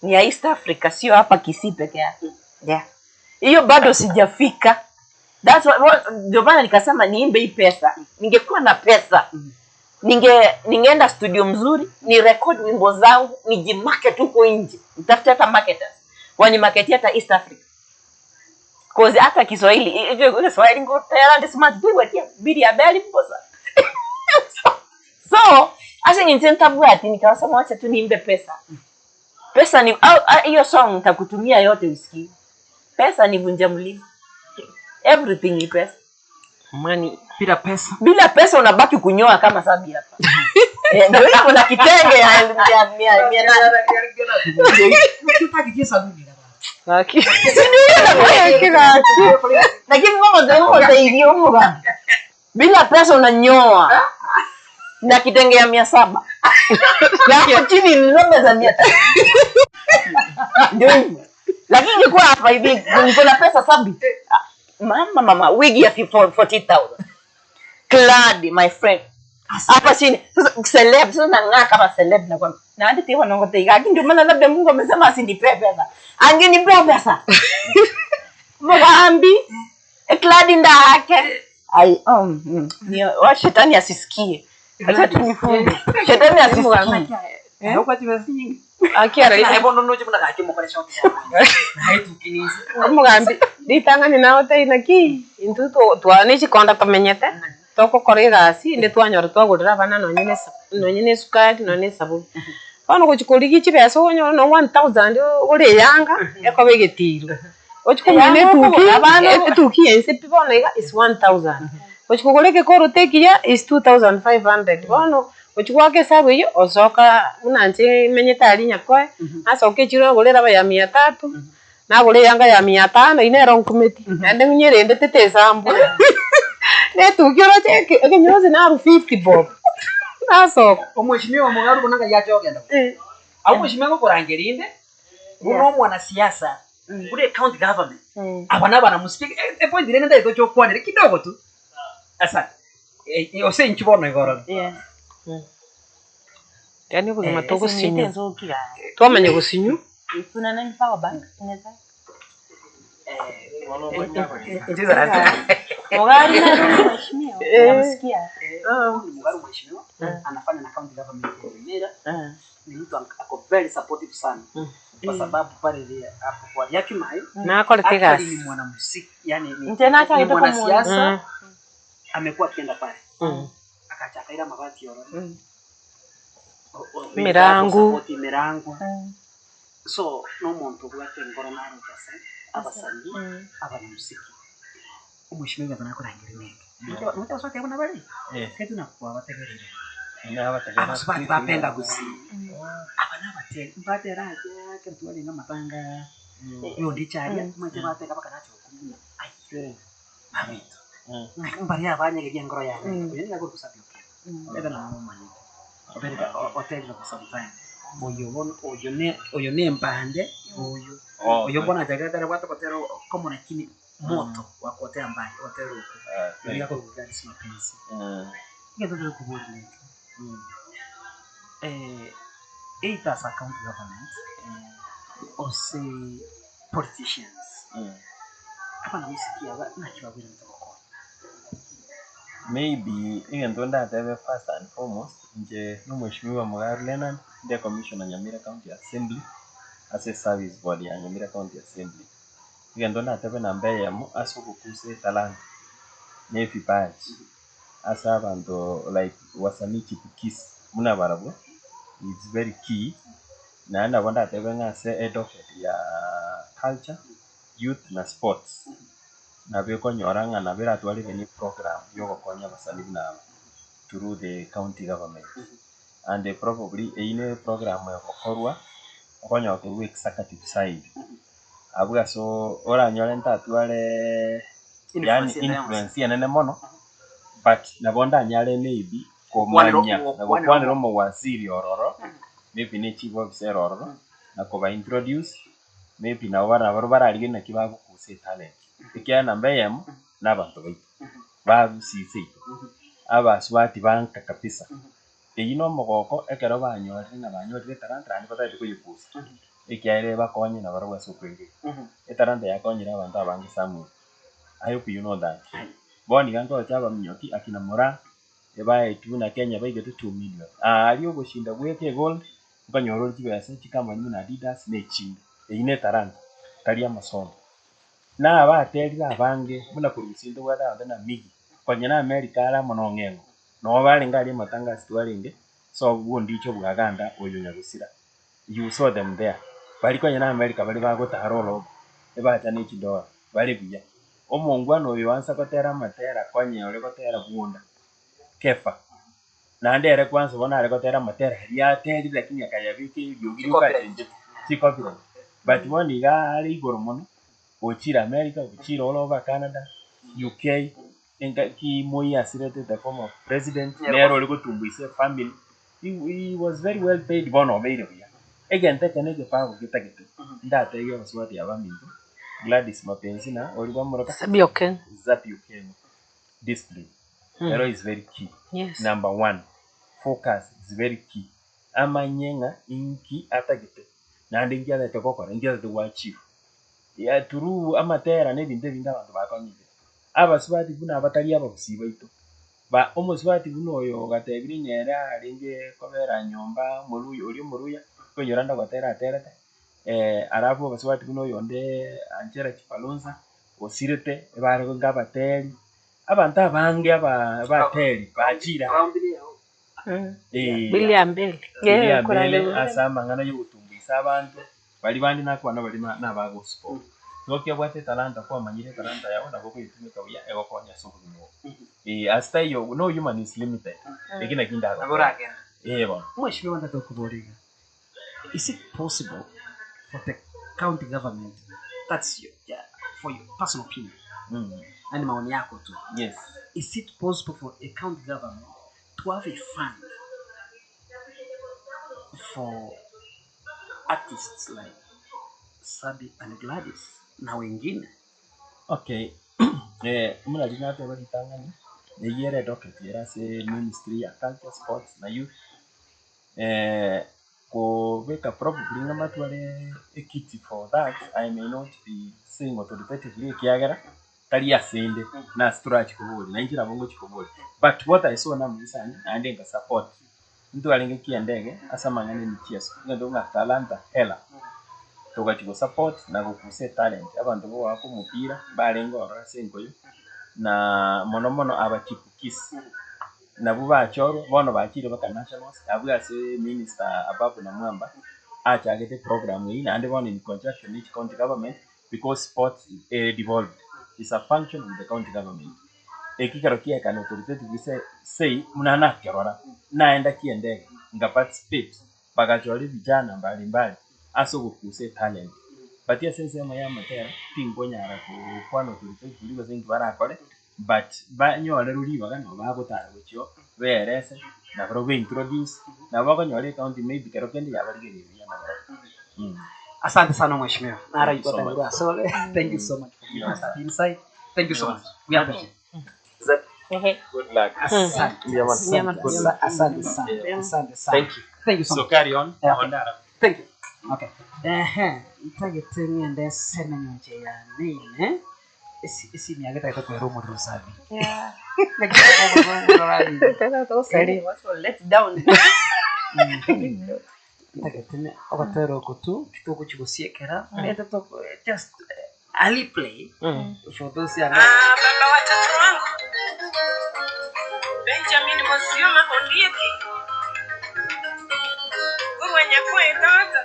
ni ya East Africa, sio hapa Kisii peke yake. Yeah. Hiyo bado sijafika. That's what ndio maana nikasema niimbe hii pesa. Ningekuwa na pesa. Ningeenda studio mzuri, ni record wimbo zangu, nijimarket huko nje. Nitafute hata marketers. Wani market hata East Africa. Cause hata Kiswahili, hiyo Kiswahili ngo tayari ndi smart bigwa tia bidi ya beli mboza. So, asa nintenta bwati nikawasema wacha tu niimbe pesa. Pesa ni hiyo song nitakutumia yote usikie. Pesa ni vunja mlima. Everything ni pesa. Money. Bila pesa unabaki kunyoa kama Sabby hapa. Ndio ina kuna kitenge ya lakini mama ndio mama. Bila pesa unanyoa. Na kitenge ya 700. Na chini ni ng'ombe za 100. Ndio. Lakini kwa hapa hivi niko na pesa Sabby. Mama wigi ya 40,000. Clad my friend. Hapa chini celeb sasa nang'aa kama celeb na kwa. Na hadi tiwa nongote ikaki ndio maana labda Mungu amesema asinipe pesa. Angenipe pesa. Mgambi clad ndake. Ai ni wa shetani asisikie. Acha tunifunge. Shetani asisikie. Ndio timesingi. Akiara Ai bono noje muna kaki mukore shoti. Hai tukinisi. Mugambi ditangani nawe taina ki intu twane chikonda tumenyete toko korega si ndi twanyora twagurira bana nonyine sukari none sabuni bano kuchikorigi chibeso wonyora no 1000 uri yanga eko begetiro ochikomene tuki abana tuki ense pibona is 1000 ochikogoreke koro tekiya is 2500 bano ochigwake sabu iyo osoka munanje menyeta ali nyakwe asoke chiro gorera ba ya 300 na gore yanga ya 500 inero nkumeti ande nyere ndete tesambu ne tukiro cheke ekenyoze na 50 bob naso omweshimiwa mugaru kunanga yachogenda au mweshimiwa kurangerinde uno mwana siasa ule county government abana bana muspeak point ile nenda itocho kwanire kidogo tu asa ose nchibono igoro yani buli matoko sinyu twamanye gusinyu tuna nani power bank inaweza Mogari na mheshimiwa namsikia Mugaru mheshimiwa anafanya na county government ya Benga ni mtu ako very supportive sana kwa sababu pale hapo kwa yake mai na akole tegas ni mwanamuziki yani tena ni mwanasiasa amekuwa akienda pale akachakaira mabati yoro mirangu so no muntu gwake ngoro na rukasa abasandi abanyamuziki umwishimiga bana kurangira neke muta sote kuna bali ketu na kwa bategerere Abasubati Benga Gusii abana bate mbate raja ketu ali na matanga yo ndicharia mwaje bate kabaka nacho kumuna ai mamito mbari abanye ngoro yake yenda ko Sabby Okengo eba na mama ni obera hotel na sometime oyo ne mbande oyo bona jagata watu kotero kama na kini moto wa kotea mbali hotel huko yako Gladys Mapenzi ndio kuburi eight as a county government or say politicians hapa na msikia na kiwabiri mtoko maybe ingendonda tebe first and foremost nje no mheshimiwa Mugaru Leonard ndiye commissioner Nyamira County Assembly as a service body ya Nyamira County Assembly ingendonda tebe na mbeye mu asukukuse talent ne vipaji asa abantu like wasanii chipukisi muna barabo it's very key na ndabonda tebe ngase head of ya culture youth na sports na beko nyoranga na bera twali ni program yoko konya basanii na through the county government and probably ine program ya kokorwa okonya ko executive side abuga so ora nyore ntatwale yani influence ya nene mono but nabonda nyale maybe ko manya na kwanero mo wasiri ororo maybe ne chief officer ororo na ko ba introduce maybe na bara ali na kibabu kuse talent ikia na mbeyem na bantu ba Gusii Abasubati banka kabisa ino mogoko ekero banyore na banyore talent rani batari kuyikusa ikiaire bakonye na barwa sukwenge etaranta yakonyera abantu abangi samu. I hope you know that. Boni gango chaba minyoki akina mora eba etu na Kenya ba igetu 2 million. Aliyo gushinda gweke gold ukanyoro kibese kikamba ni na Adidas nechinda. Ine taranta kali amasomo. Na abateri abange muna kurusinda wada na migi. Konye na America ala monongengo. No bali ngali matanga situalinde. So bundi cyo bwaganda oyo nyagusira. You saw them there. Bali konye na America bali bagotarolo. Eba tane kidoa. Bali biya. Omongwana oyo ansa kotera matera konye ole kotera bunda. Kefa. Na ndere kwanza bona ale kotera matera ya teri lakini akayabiki yogiruka tenje. Si copyright. But one ga ali igoromono. Ochira America, ochira all over Canada, UK, enga ki moi asirete the former president, nero lego tumbise family. He was very well paid bono medio ya. Again take nege pa kita gitu. Ndate yo Abasubati abaminto. Gladys Mapenzi na oliwa moroka Sabby Okengo. Zabby Okengo. Discipline. Ero is very key. Yes. Number 1. Focus is very key. Amanyenga inki atagite. Na ndingia da tokoko, ndingia da wachifu. Ya turu amatera nebinte binda abantu bakonyije. Abasubati buna abatali abakusiba ito. Ba Omusubati buno oyo gatebiri nyera alinge kobera nyomba muruyo oli muruya ko yoranda gatera aterete. Arabu Abasubati buno oyo nde anchera kipalonza osirete bare ngabateri. Abantu abange abateri bachira. William Bell. Yeah, kurale asama ngana yo gutumbisa abantu. Bali bandi nakwana bali na bago sport. Nokia bwate talanta kwa manyire talanta yao na boko yitumika ya ego konya soko no. Hasta yo no human is limited. Egina kinda Agora again. Bon. Mheshimiwa nataka kuboriga. Is it possible for the county government, that's your, for your personal opinion, and maoni yako tu. Yes. Is it possible for a county government to have a fund for artists like Sabby and Gladys na wengine? Okay. Muna jina hata wadi tangani. Yere docket yera se Ministry of Culture, Sports na Youth. Ko weka probably ngama tuwale ekiti for that. I may not be saying authoritatively kiagara. Kali asende na stretch kubuli na injira bongo chikubuli. But what I saw na mwisani ande nga support. Mtu alinge kiandege asa mangane ni cheers. Ngado nga talanta hela. Toka chiko support na kukuse talent. Abantu bo wako mupira balengo abasengo yo. Na monomono abachipukisi. Na buba achoro bono bakire baka nationals abuya se minister ababu na mwamba acha agete program hii and one in conjunction with county government because sports devolved. It's a function of the county government. Ekikaro kia kana authoritative say munana kerora naenda kiendege nga participate bagachori vijana mbalimbali aso kukuse talent. Batia sense ya matera tingonyara kwa authoritative ligo zingi barakole but banyo aleruli bagano bagotara gocho berese na bro introduce na bagonyore county maybe kero kendi yabaligeri ya. Asante sana mheshimiwa. Nara yuko tayari. So thank you so much for giving us that insight. Thank you so much. We appreciate it. Good luck. Asante sana. Thank you so much. So carry on. Thank you. Okay. Itagete ngende sena nyonje ya nene. Isi miageta ito kwa romo rosabi. Yeah. Let's down. Itagete abatero kutu kitoko chikusiekera. Eta to just ali play. For those young. Baba watoto wangu. Benjamin Mosioma Ondieki. Gurwanya kwa etata.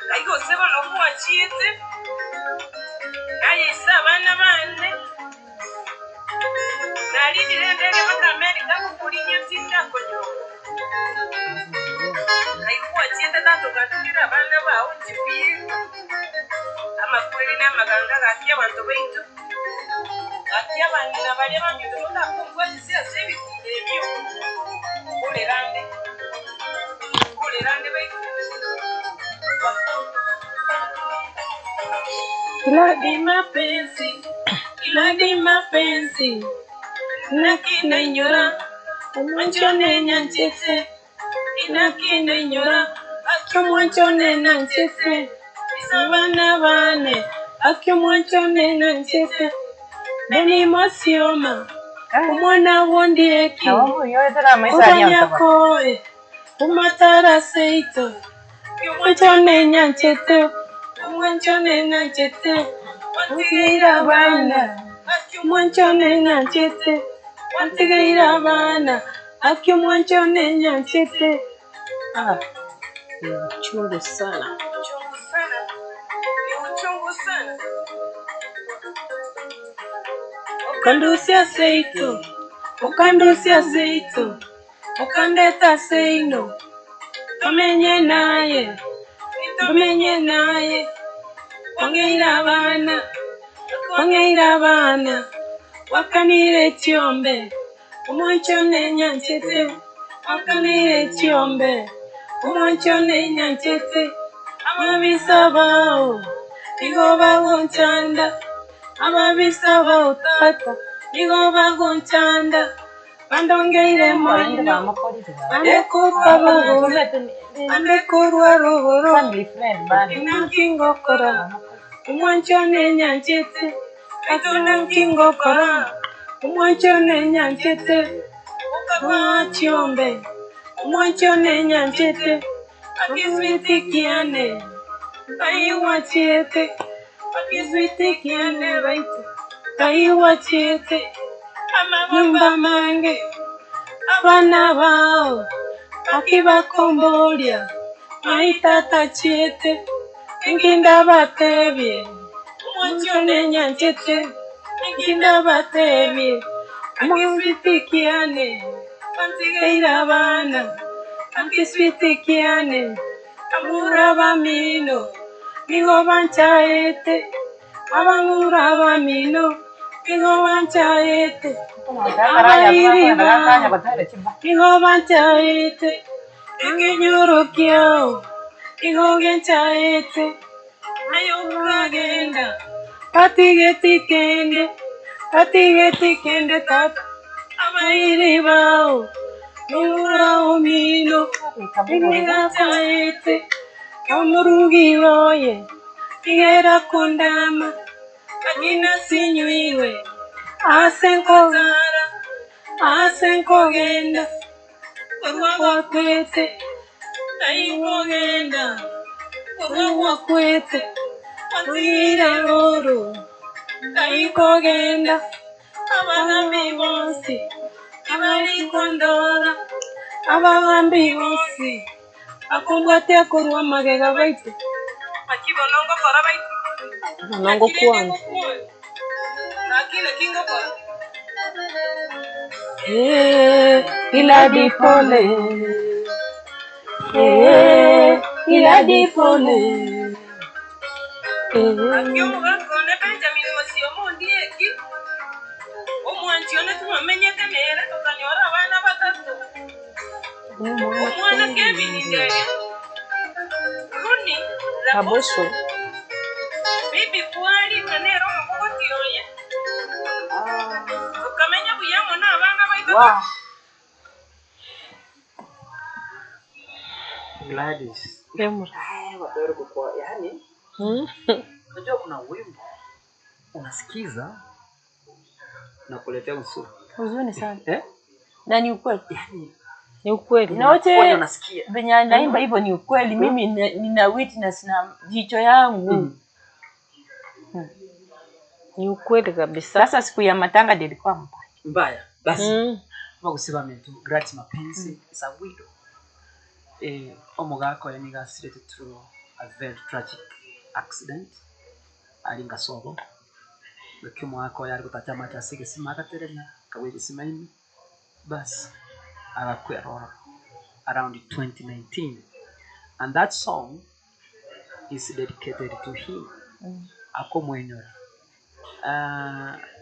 Kaigo seba no kwa chiete. Aye sabana bane. Nari direndele baka America kukulinya tinda konyo. Kaigo chiete tato katukira bana ba onjipi. Ama kweli na maganga gakia bantu beitu. Gakia banina bale bantu tunda kungwa zisia sebi ebyo. Kulerande beitu. Gladys Mapenzi, nakina nyora, manjone nyanjete, inakina nyora, Akyomwanchone nanchete. Isabana bane. Akyomwanchone nanchete. Beni masioma. Umwana wondieki. Ubanyakoe. Umatara seito. Mwanchone nanchete. Mwanchone nanchete. Wantigeira bana. Mwanchone nanchete. Wantigeira bana. Akyomwanchone nanchete. Chungu sana. Chungu sana. Ni uchungu sana. Ukandusia seito. Ukandusia seito. Ukandeta seino. Tumenye naye. Tumenye naye. Wangeira bana. Wangeira bana. Wakanire chiombe. Umwanchone nyanchete. Wakanire chiombe. Umwanchone nyanchete. Amabisa bao. Igoba gonchanda. Amabisa bao tata. Igoba gonchanda. Bandongeire mwana. Ande kurwa rogoro. Ande kurwa rogoro. Inankingo kora. Umwanchone nyanchete. Inankingo kora. Umwanchone nyanchete. Wachiombe. Umwanchone nyanchete. Akizwitikiane. Aiwachiete. Akizwitikiane baita. Aiwachiete. Nyumba mange. Abana bao. Akibakombolia. Maitata chiete. Inginda batebye. Umwanchone nyanchete. Inginda batebye. Akizwitikiane. Wantigeira bana. Akizwitikiane. Amura bamino. Nigo banchaete. Abamura bamino. Nigo banchaete. Abairiba. Nigo banchaete. Ikinyoro kiao. Nigo genchaete. Ayokagenda. Patigetikende. Patigetikende tata. Abairibao. Nura omino. Nigachaete. Kamurugi oye. Igera kondama. Agina sinyuiwe. Asenko zara. Asenko genda. Urwa kwete. Aiwo genda. Urwa kwete. Wangira oro. Aiko genda. Abagambi bonsi. Abari kondora. Abagambi bonsi. Akumbate akurwa magega baite. Akibonongo kora baite. Nongo kwani. Nakile kingo kora. Ila dipole. Ila dipole. Akiomuga kone Benjamin Masiomo ndieki. Omwanchione tumamenye kenera tukanyora abana batatu. Omwana Kevin ndiye. Runi Kaboso. Bibi kwali kanero mukoti oye. Ukamenya buyamo na abana baito. Wow. Gladys. Lemura. Wadoro kwa yani. Unajua kuna wimbo unasikiza na kuletea usuru. Huzuni sana. Na ni ukweli. Yani ni ukweli. Na wote unasikia. Venye naimba hivyo ni ukweli. Mimi nina witness na jicho yangu. Ni ukweli kabisa. Sasa siku ya matanga ndio ilikuwa mbaya. Mbaya. Basi. Gusii Mapenzi, Gladys Mapenzi is a widow. Omugako yani accident through a very tragic accident. Alinga sobo. Bekimu ako yari kutachama cha sige simaka terenya kawezi simaini. Basi arakwera around 2019. And that song is dedicated to him. Ako mwenyora.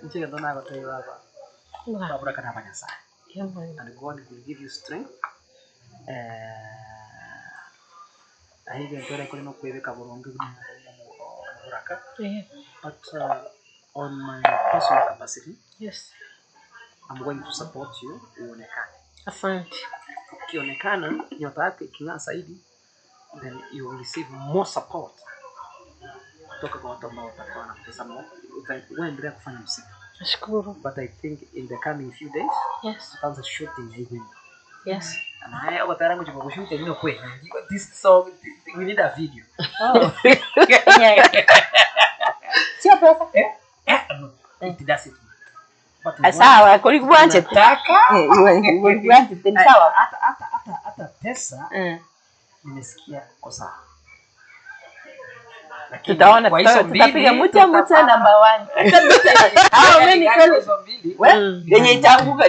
Nchike ndona ako tayo hapa. Babura kana banyasa. And God will give you strength. Ahiga ntore kuri no kwebeka burundu buraka. But on my personal capacity, yes, I'm going to support you uonekane. Asante. Ukionekana nyota yako iking'aa zaidi, then you will receive more support kutoka kwa watu ambao watakuwa wanakutazama. Utaendelea kufanya muziki. Nashukuru. But I think in the coming few days, Yes. tutaanza shooting hii wimbo. Yes. Na haya kwa tayari ngoja kushoot ndio kweli. This song we need a video. Oh. Sio pesa. It does it. Sawa, kuli kubwanje taka. Kuli kubwanje tena sawa. Hata pesa. Nimesikia kwa sawa. Tutaona tutapiga mucha number 1. Hao mimi kweli. Yenye itanguka.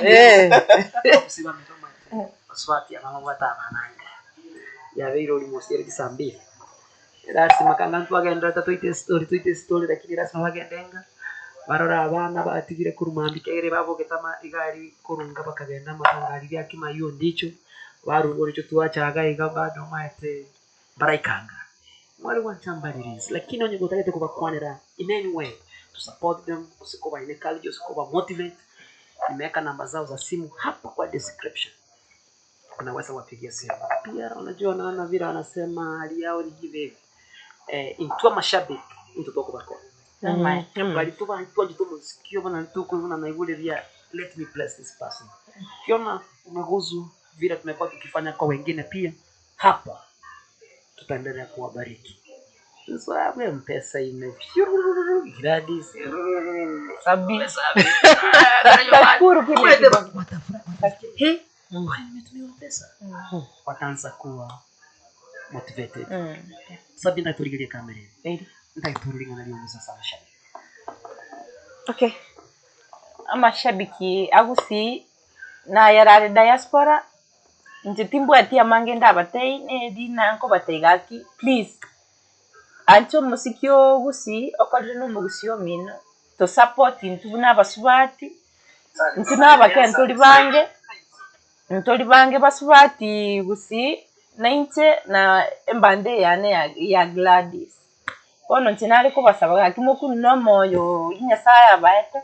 Abasubati amamwata amananga. Ya vero limosiere kisambili. Lazima kanga twagenda tuite story lakini lazima wagendenga. Barora abana batigire kurumambika ere babogeta igari kurunga bakagenda makangari byakima iyo ndicho barubona cyo tuwacaga iga bado maite baraikanga mwali wanchambaliriza lakini onye gotarete kubakwanira in any way to support them usikoba encourage usikoba motivate nimeweka namba zao za simu hapa kwa description unaweza wapigia simu pia unajua naona vile wanasema hali yao ni hivi intwa mashabiki mtoto bako bali tu bali tu msikio bana tu kuna na yule vya let me bless this person kiona umeguzu vile tumekuwa tukifanya kwa wengine pia hapa tutaendelea kuwabariki sababu mpesa ime Gladys Sabby tashukuru kile he nimetumia pesa wataanza kuwa motivated Sabby naturigelia kamera ndaiturlinga na liyo sana shabiki. Okay. Amashabiki agusi na yarare diaspora njitimbu atia mange ndabatei ne dina nko bategaki please ancho musikyo gusi okorre no mugusio mino to support intu na Abasubati intu na bakento libange Abasubati gusi na inche na embande yane ya Gladys ono ntinale kubasabaga kimukunu no moyo inyasaya baeta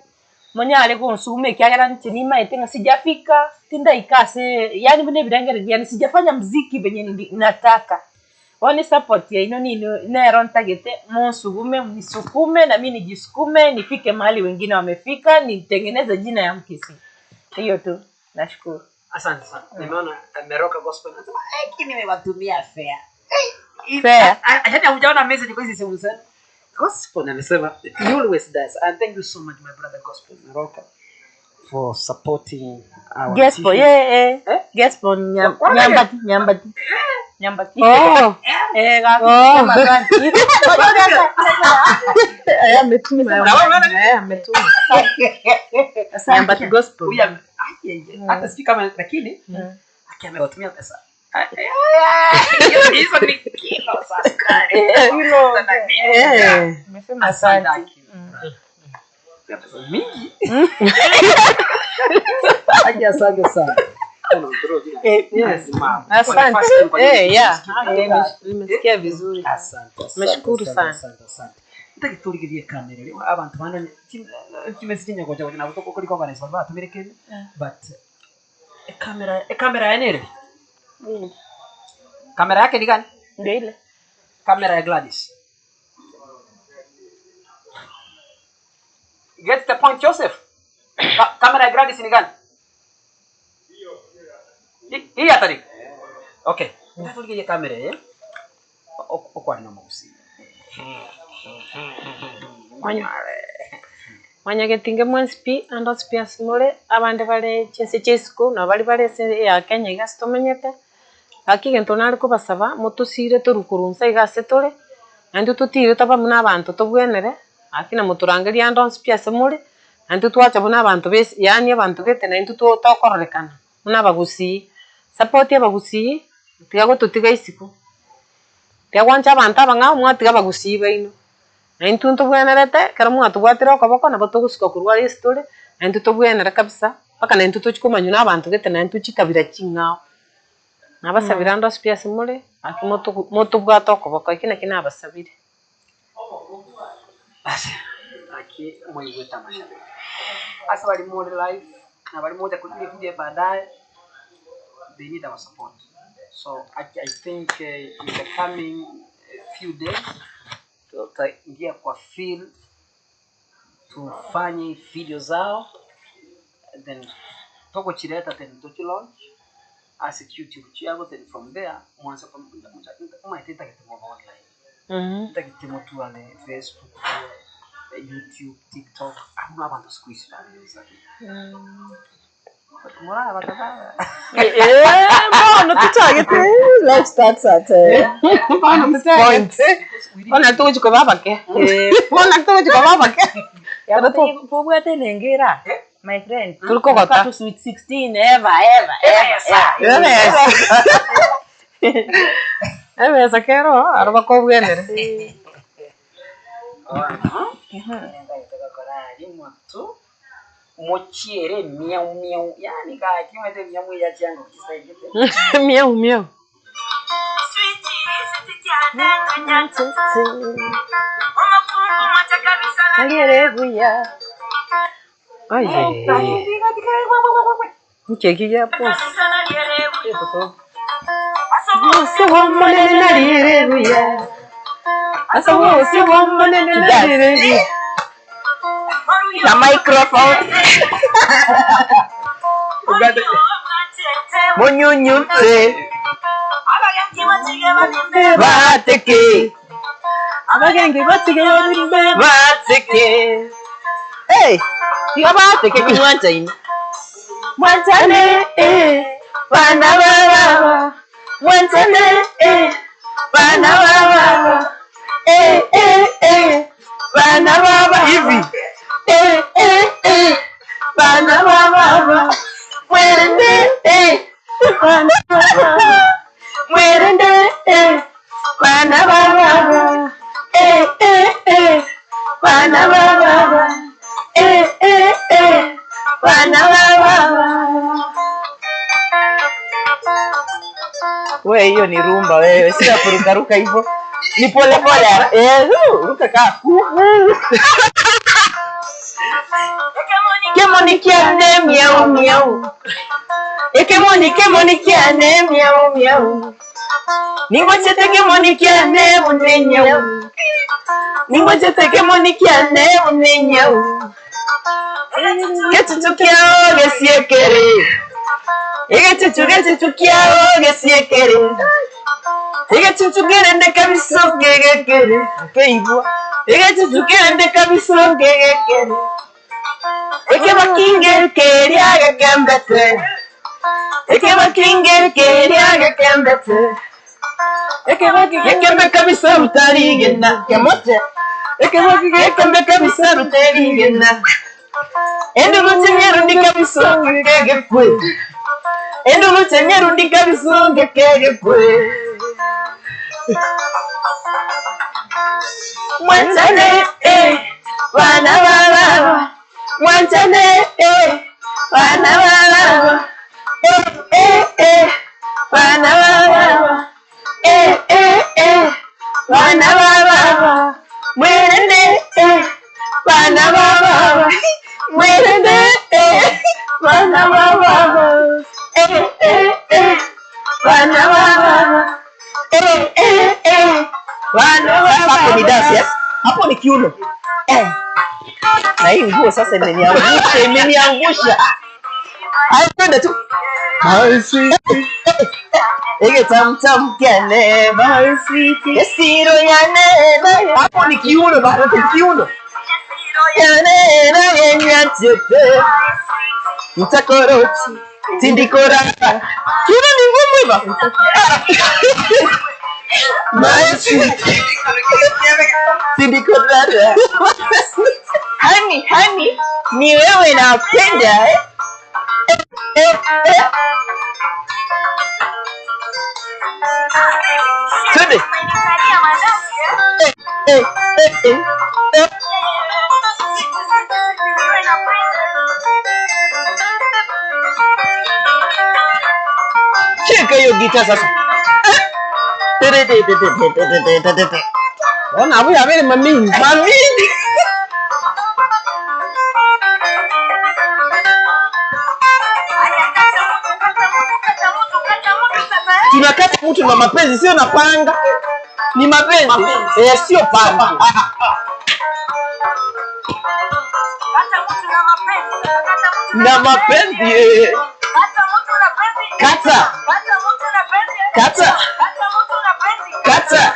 monyale kunsume kyagera ntinima etenga sijafika tinda ikase yani bune birangere yani sijafanya muziki benye nataka one support ya ino nino nero ntagete monsugume mnisukume na mimi nijisukume nifike mahali wengine wamefika nitengeneze jina ya Mkisi hiyo tu nashukuru asante sana nimeona Meroka Gospel nasema kini nimewatumia fair fair acha hujaona message kwa hizi simu sana Gospel anasema you always does and thank you so much my brother Gospel Meroka for supporting our Gospel Gospel nyambati Oh. Gapi ametuma Nyambati Gospel huyu hata siki kama lakini akiamewatumia pesa hizo ni kilo sasa nimesema asante mingi aje asante sana asante nimesikia vizuri nashukuru sana ndakiturigirie kamera leo abantu bana kimesinya kwa jago na kutoko kuliko bana sababu atumerekeni but kamera yenyewe kamera yake ni gani ndio ile kamera ya Gladys get the point Joseph kamera ya Gladys ni gani hii hatari okay ndakiturigirie kamera okwa na Gusii Wanyagetinge mwenspi ando spia simole abande bale chesiko na bali se ya Kenya igastomenyete akige ntonari ko basaba mutusire turukurunsa igasetore andi tutire taba muna abantu tobwenere akina muturangeri ando spia simole andi twacha buna abantu bese yani abantu bete na intu tokorrekana muna Bagusii support ya Bagusii tiago tutiga isiko tiagwancha abantu abanga mwatiga Bagusii baino Aintu ntubwenerete kera mwatu bwatira okoboko na batugusika kurwa history aintu tubwenera kabisa paka na intu tuchikumanywa n'abantu gete na intu chikabira chingao nabasabira ndo spia simule akimoto moto bwata okoboko ikina kina abasabire aki mwiweta mashabiki asa bali more live na bali moja kujili video baadaye they need our support So I think in the coming few days tutaingia kwa field tufanye video zao, then toko chileta then to launch as a YouTube channel, then from there mwanzo kama itenda kitemo online. Itakitemo tu ale Facebook, YouTube, TikTok, amuna abantu squeeze families. Mora batata. No tutarget. Let's start at point. Ona tu chiko baba ke. Ona tu chiko baba ke. Ya pobuate nengera. My friend. Tulko kota. Sweet 16 ever. Esa kero arba ko bwene. Mochiere miau yani ka kimete miau ya chango kisaidite Miau Haleluya. Oye. Ncheki ya pos. Asa wamone na haleluya. Asa wamone na haleluya. The microphone. Monyunyute. Bateke. Abagenge bateke. Hey, you bateke ni mwanja ini. Mwanjane bana baba. Mwanjane bana baba. Bana baba hivi. Bana baba. Mwende bana baba. Mwende bana baba. Bana baba. Bana baba. Wewe hiyo ni rumba wewe, si kuruka hivyo. Ni pole pole. Ruka kaa. Kemoni kiane miau. Kemoni kiane miau. Ningochete kemoni kiane unenyau. Ningochete kemoni kiane unenyau. Getutu kiao gesiekere. Getutu kiao gesiekere. Getutu gerende kabiso gegekere. Keibwa. Getutu gerende kabiso gegekere. Eke bakinge keriaga kembete. Eke bakinge keriaga kembete. Eke bakinge kabisa utarigena. Kemote. Eke bakinge kabisa utarigena. Endo lutenyeru ndikabisa gegekwe. Endo lutenyeru ndikabisa gegekwe. Mwantane bana baba. Mwantane bana baba. Bana baba. Bana baba. Mwende bana baba. Mwende bana baba. Bana baba. Bana baba. Hapo ni dance, yes? Hapo ni kiuno. Na hii nguo sasa imeniangusha. Twende tu. My sweet. Ege tam kiane. My sweet. Esiro yane. Hapo ni kiuno, bado ni kiuno. Yane na yenyatete. Mtakorochi. Tindikora. Kiuno ni ngumu ba. My sweet. Tindikora. Honey, ni wewe napenda Twende. Cheka hiyo gitaa sasa. Ona abu ya vile mamini. Tunakata mtu na mapenzi sio na panga. Ni mapenzi. Sio panga. Na mapenzi. Kata. Kata. Kata.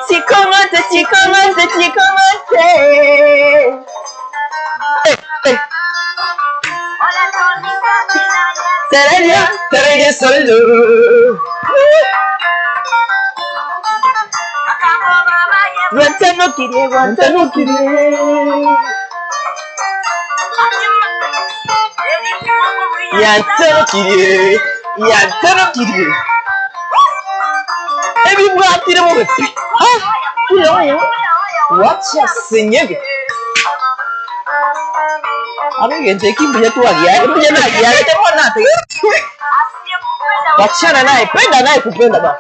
Chikomate, chikomate, chikomate. Terenya, terenya solo. Guantano kire, guantano kire. Yantano kire, yantano kire. Ebi bwatire mu bepi. Wacha senyege. Abegente kimbuye tu agiaje, mbuye na agiaje temona te. Wachana naye, penda naye kupenda ba.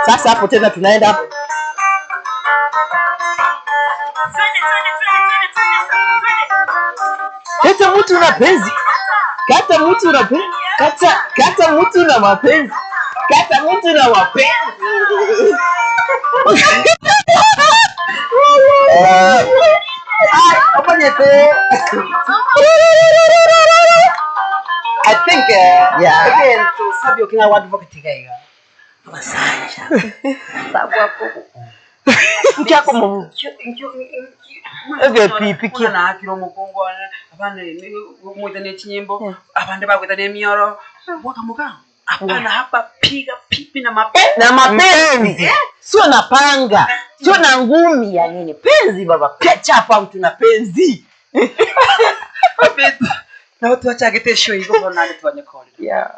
Sasa hapo tena tunaenda hapo. Kata mtu na penzi. Kata mtu na penzi. Kata mtu na mapenzi. Kata mtu na mapenzi. I think again to Sabby Okengo what advocate guy. Abasanja. Sabu hapo. Mkiako mu. Ege pipi na akiro mukongo abane mwitane chinyimbo abande bakwitane mioro muka hapana hapa piga pipi na mapenzi. Na mapenzi. Sio na panga. Sio na ngumi ya nini? Penzi baba. Pecha hapa mtu na penzi. Na watu wachagete show hivyo mbona tuanye call. Yeah.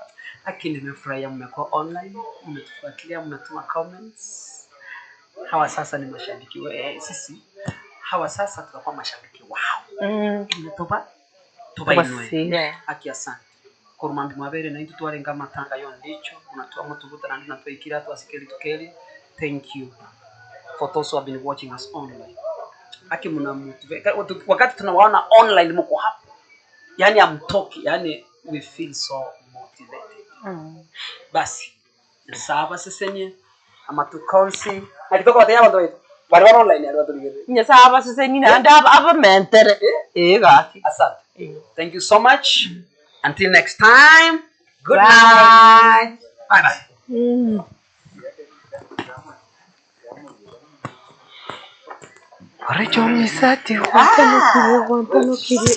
Lakini nimefurahia mmekuwa online, mmetufuatilia, mmetuma comments. Hawa sasa ni mashabiki sisi. Hawa sasa tutakuwa mashabiki wao. Toba inwe. Aki asante. Kurumambi mwabere na into twarenga matanga yo ndicho unatoa mutubuta na tunatoikira twasikeli tukeli. Thank you for those who have been watching us online. Aki wakati tunawaona online mko hapa. Yani amtoki, yani we feel so motivated. Basi saba sesenye ama tukonsi akitoka watenya watu wetu bali wana online ya watu ligere nya saba sesenye na anda aba mentere gati asante. Thank you so much. Until next time, good night. Bye bye. Recho misati, guantano kiri.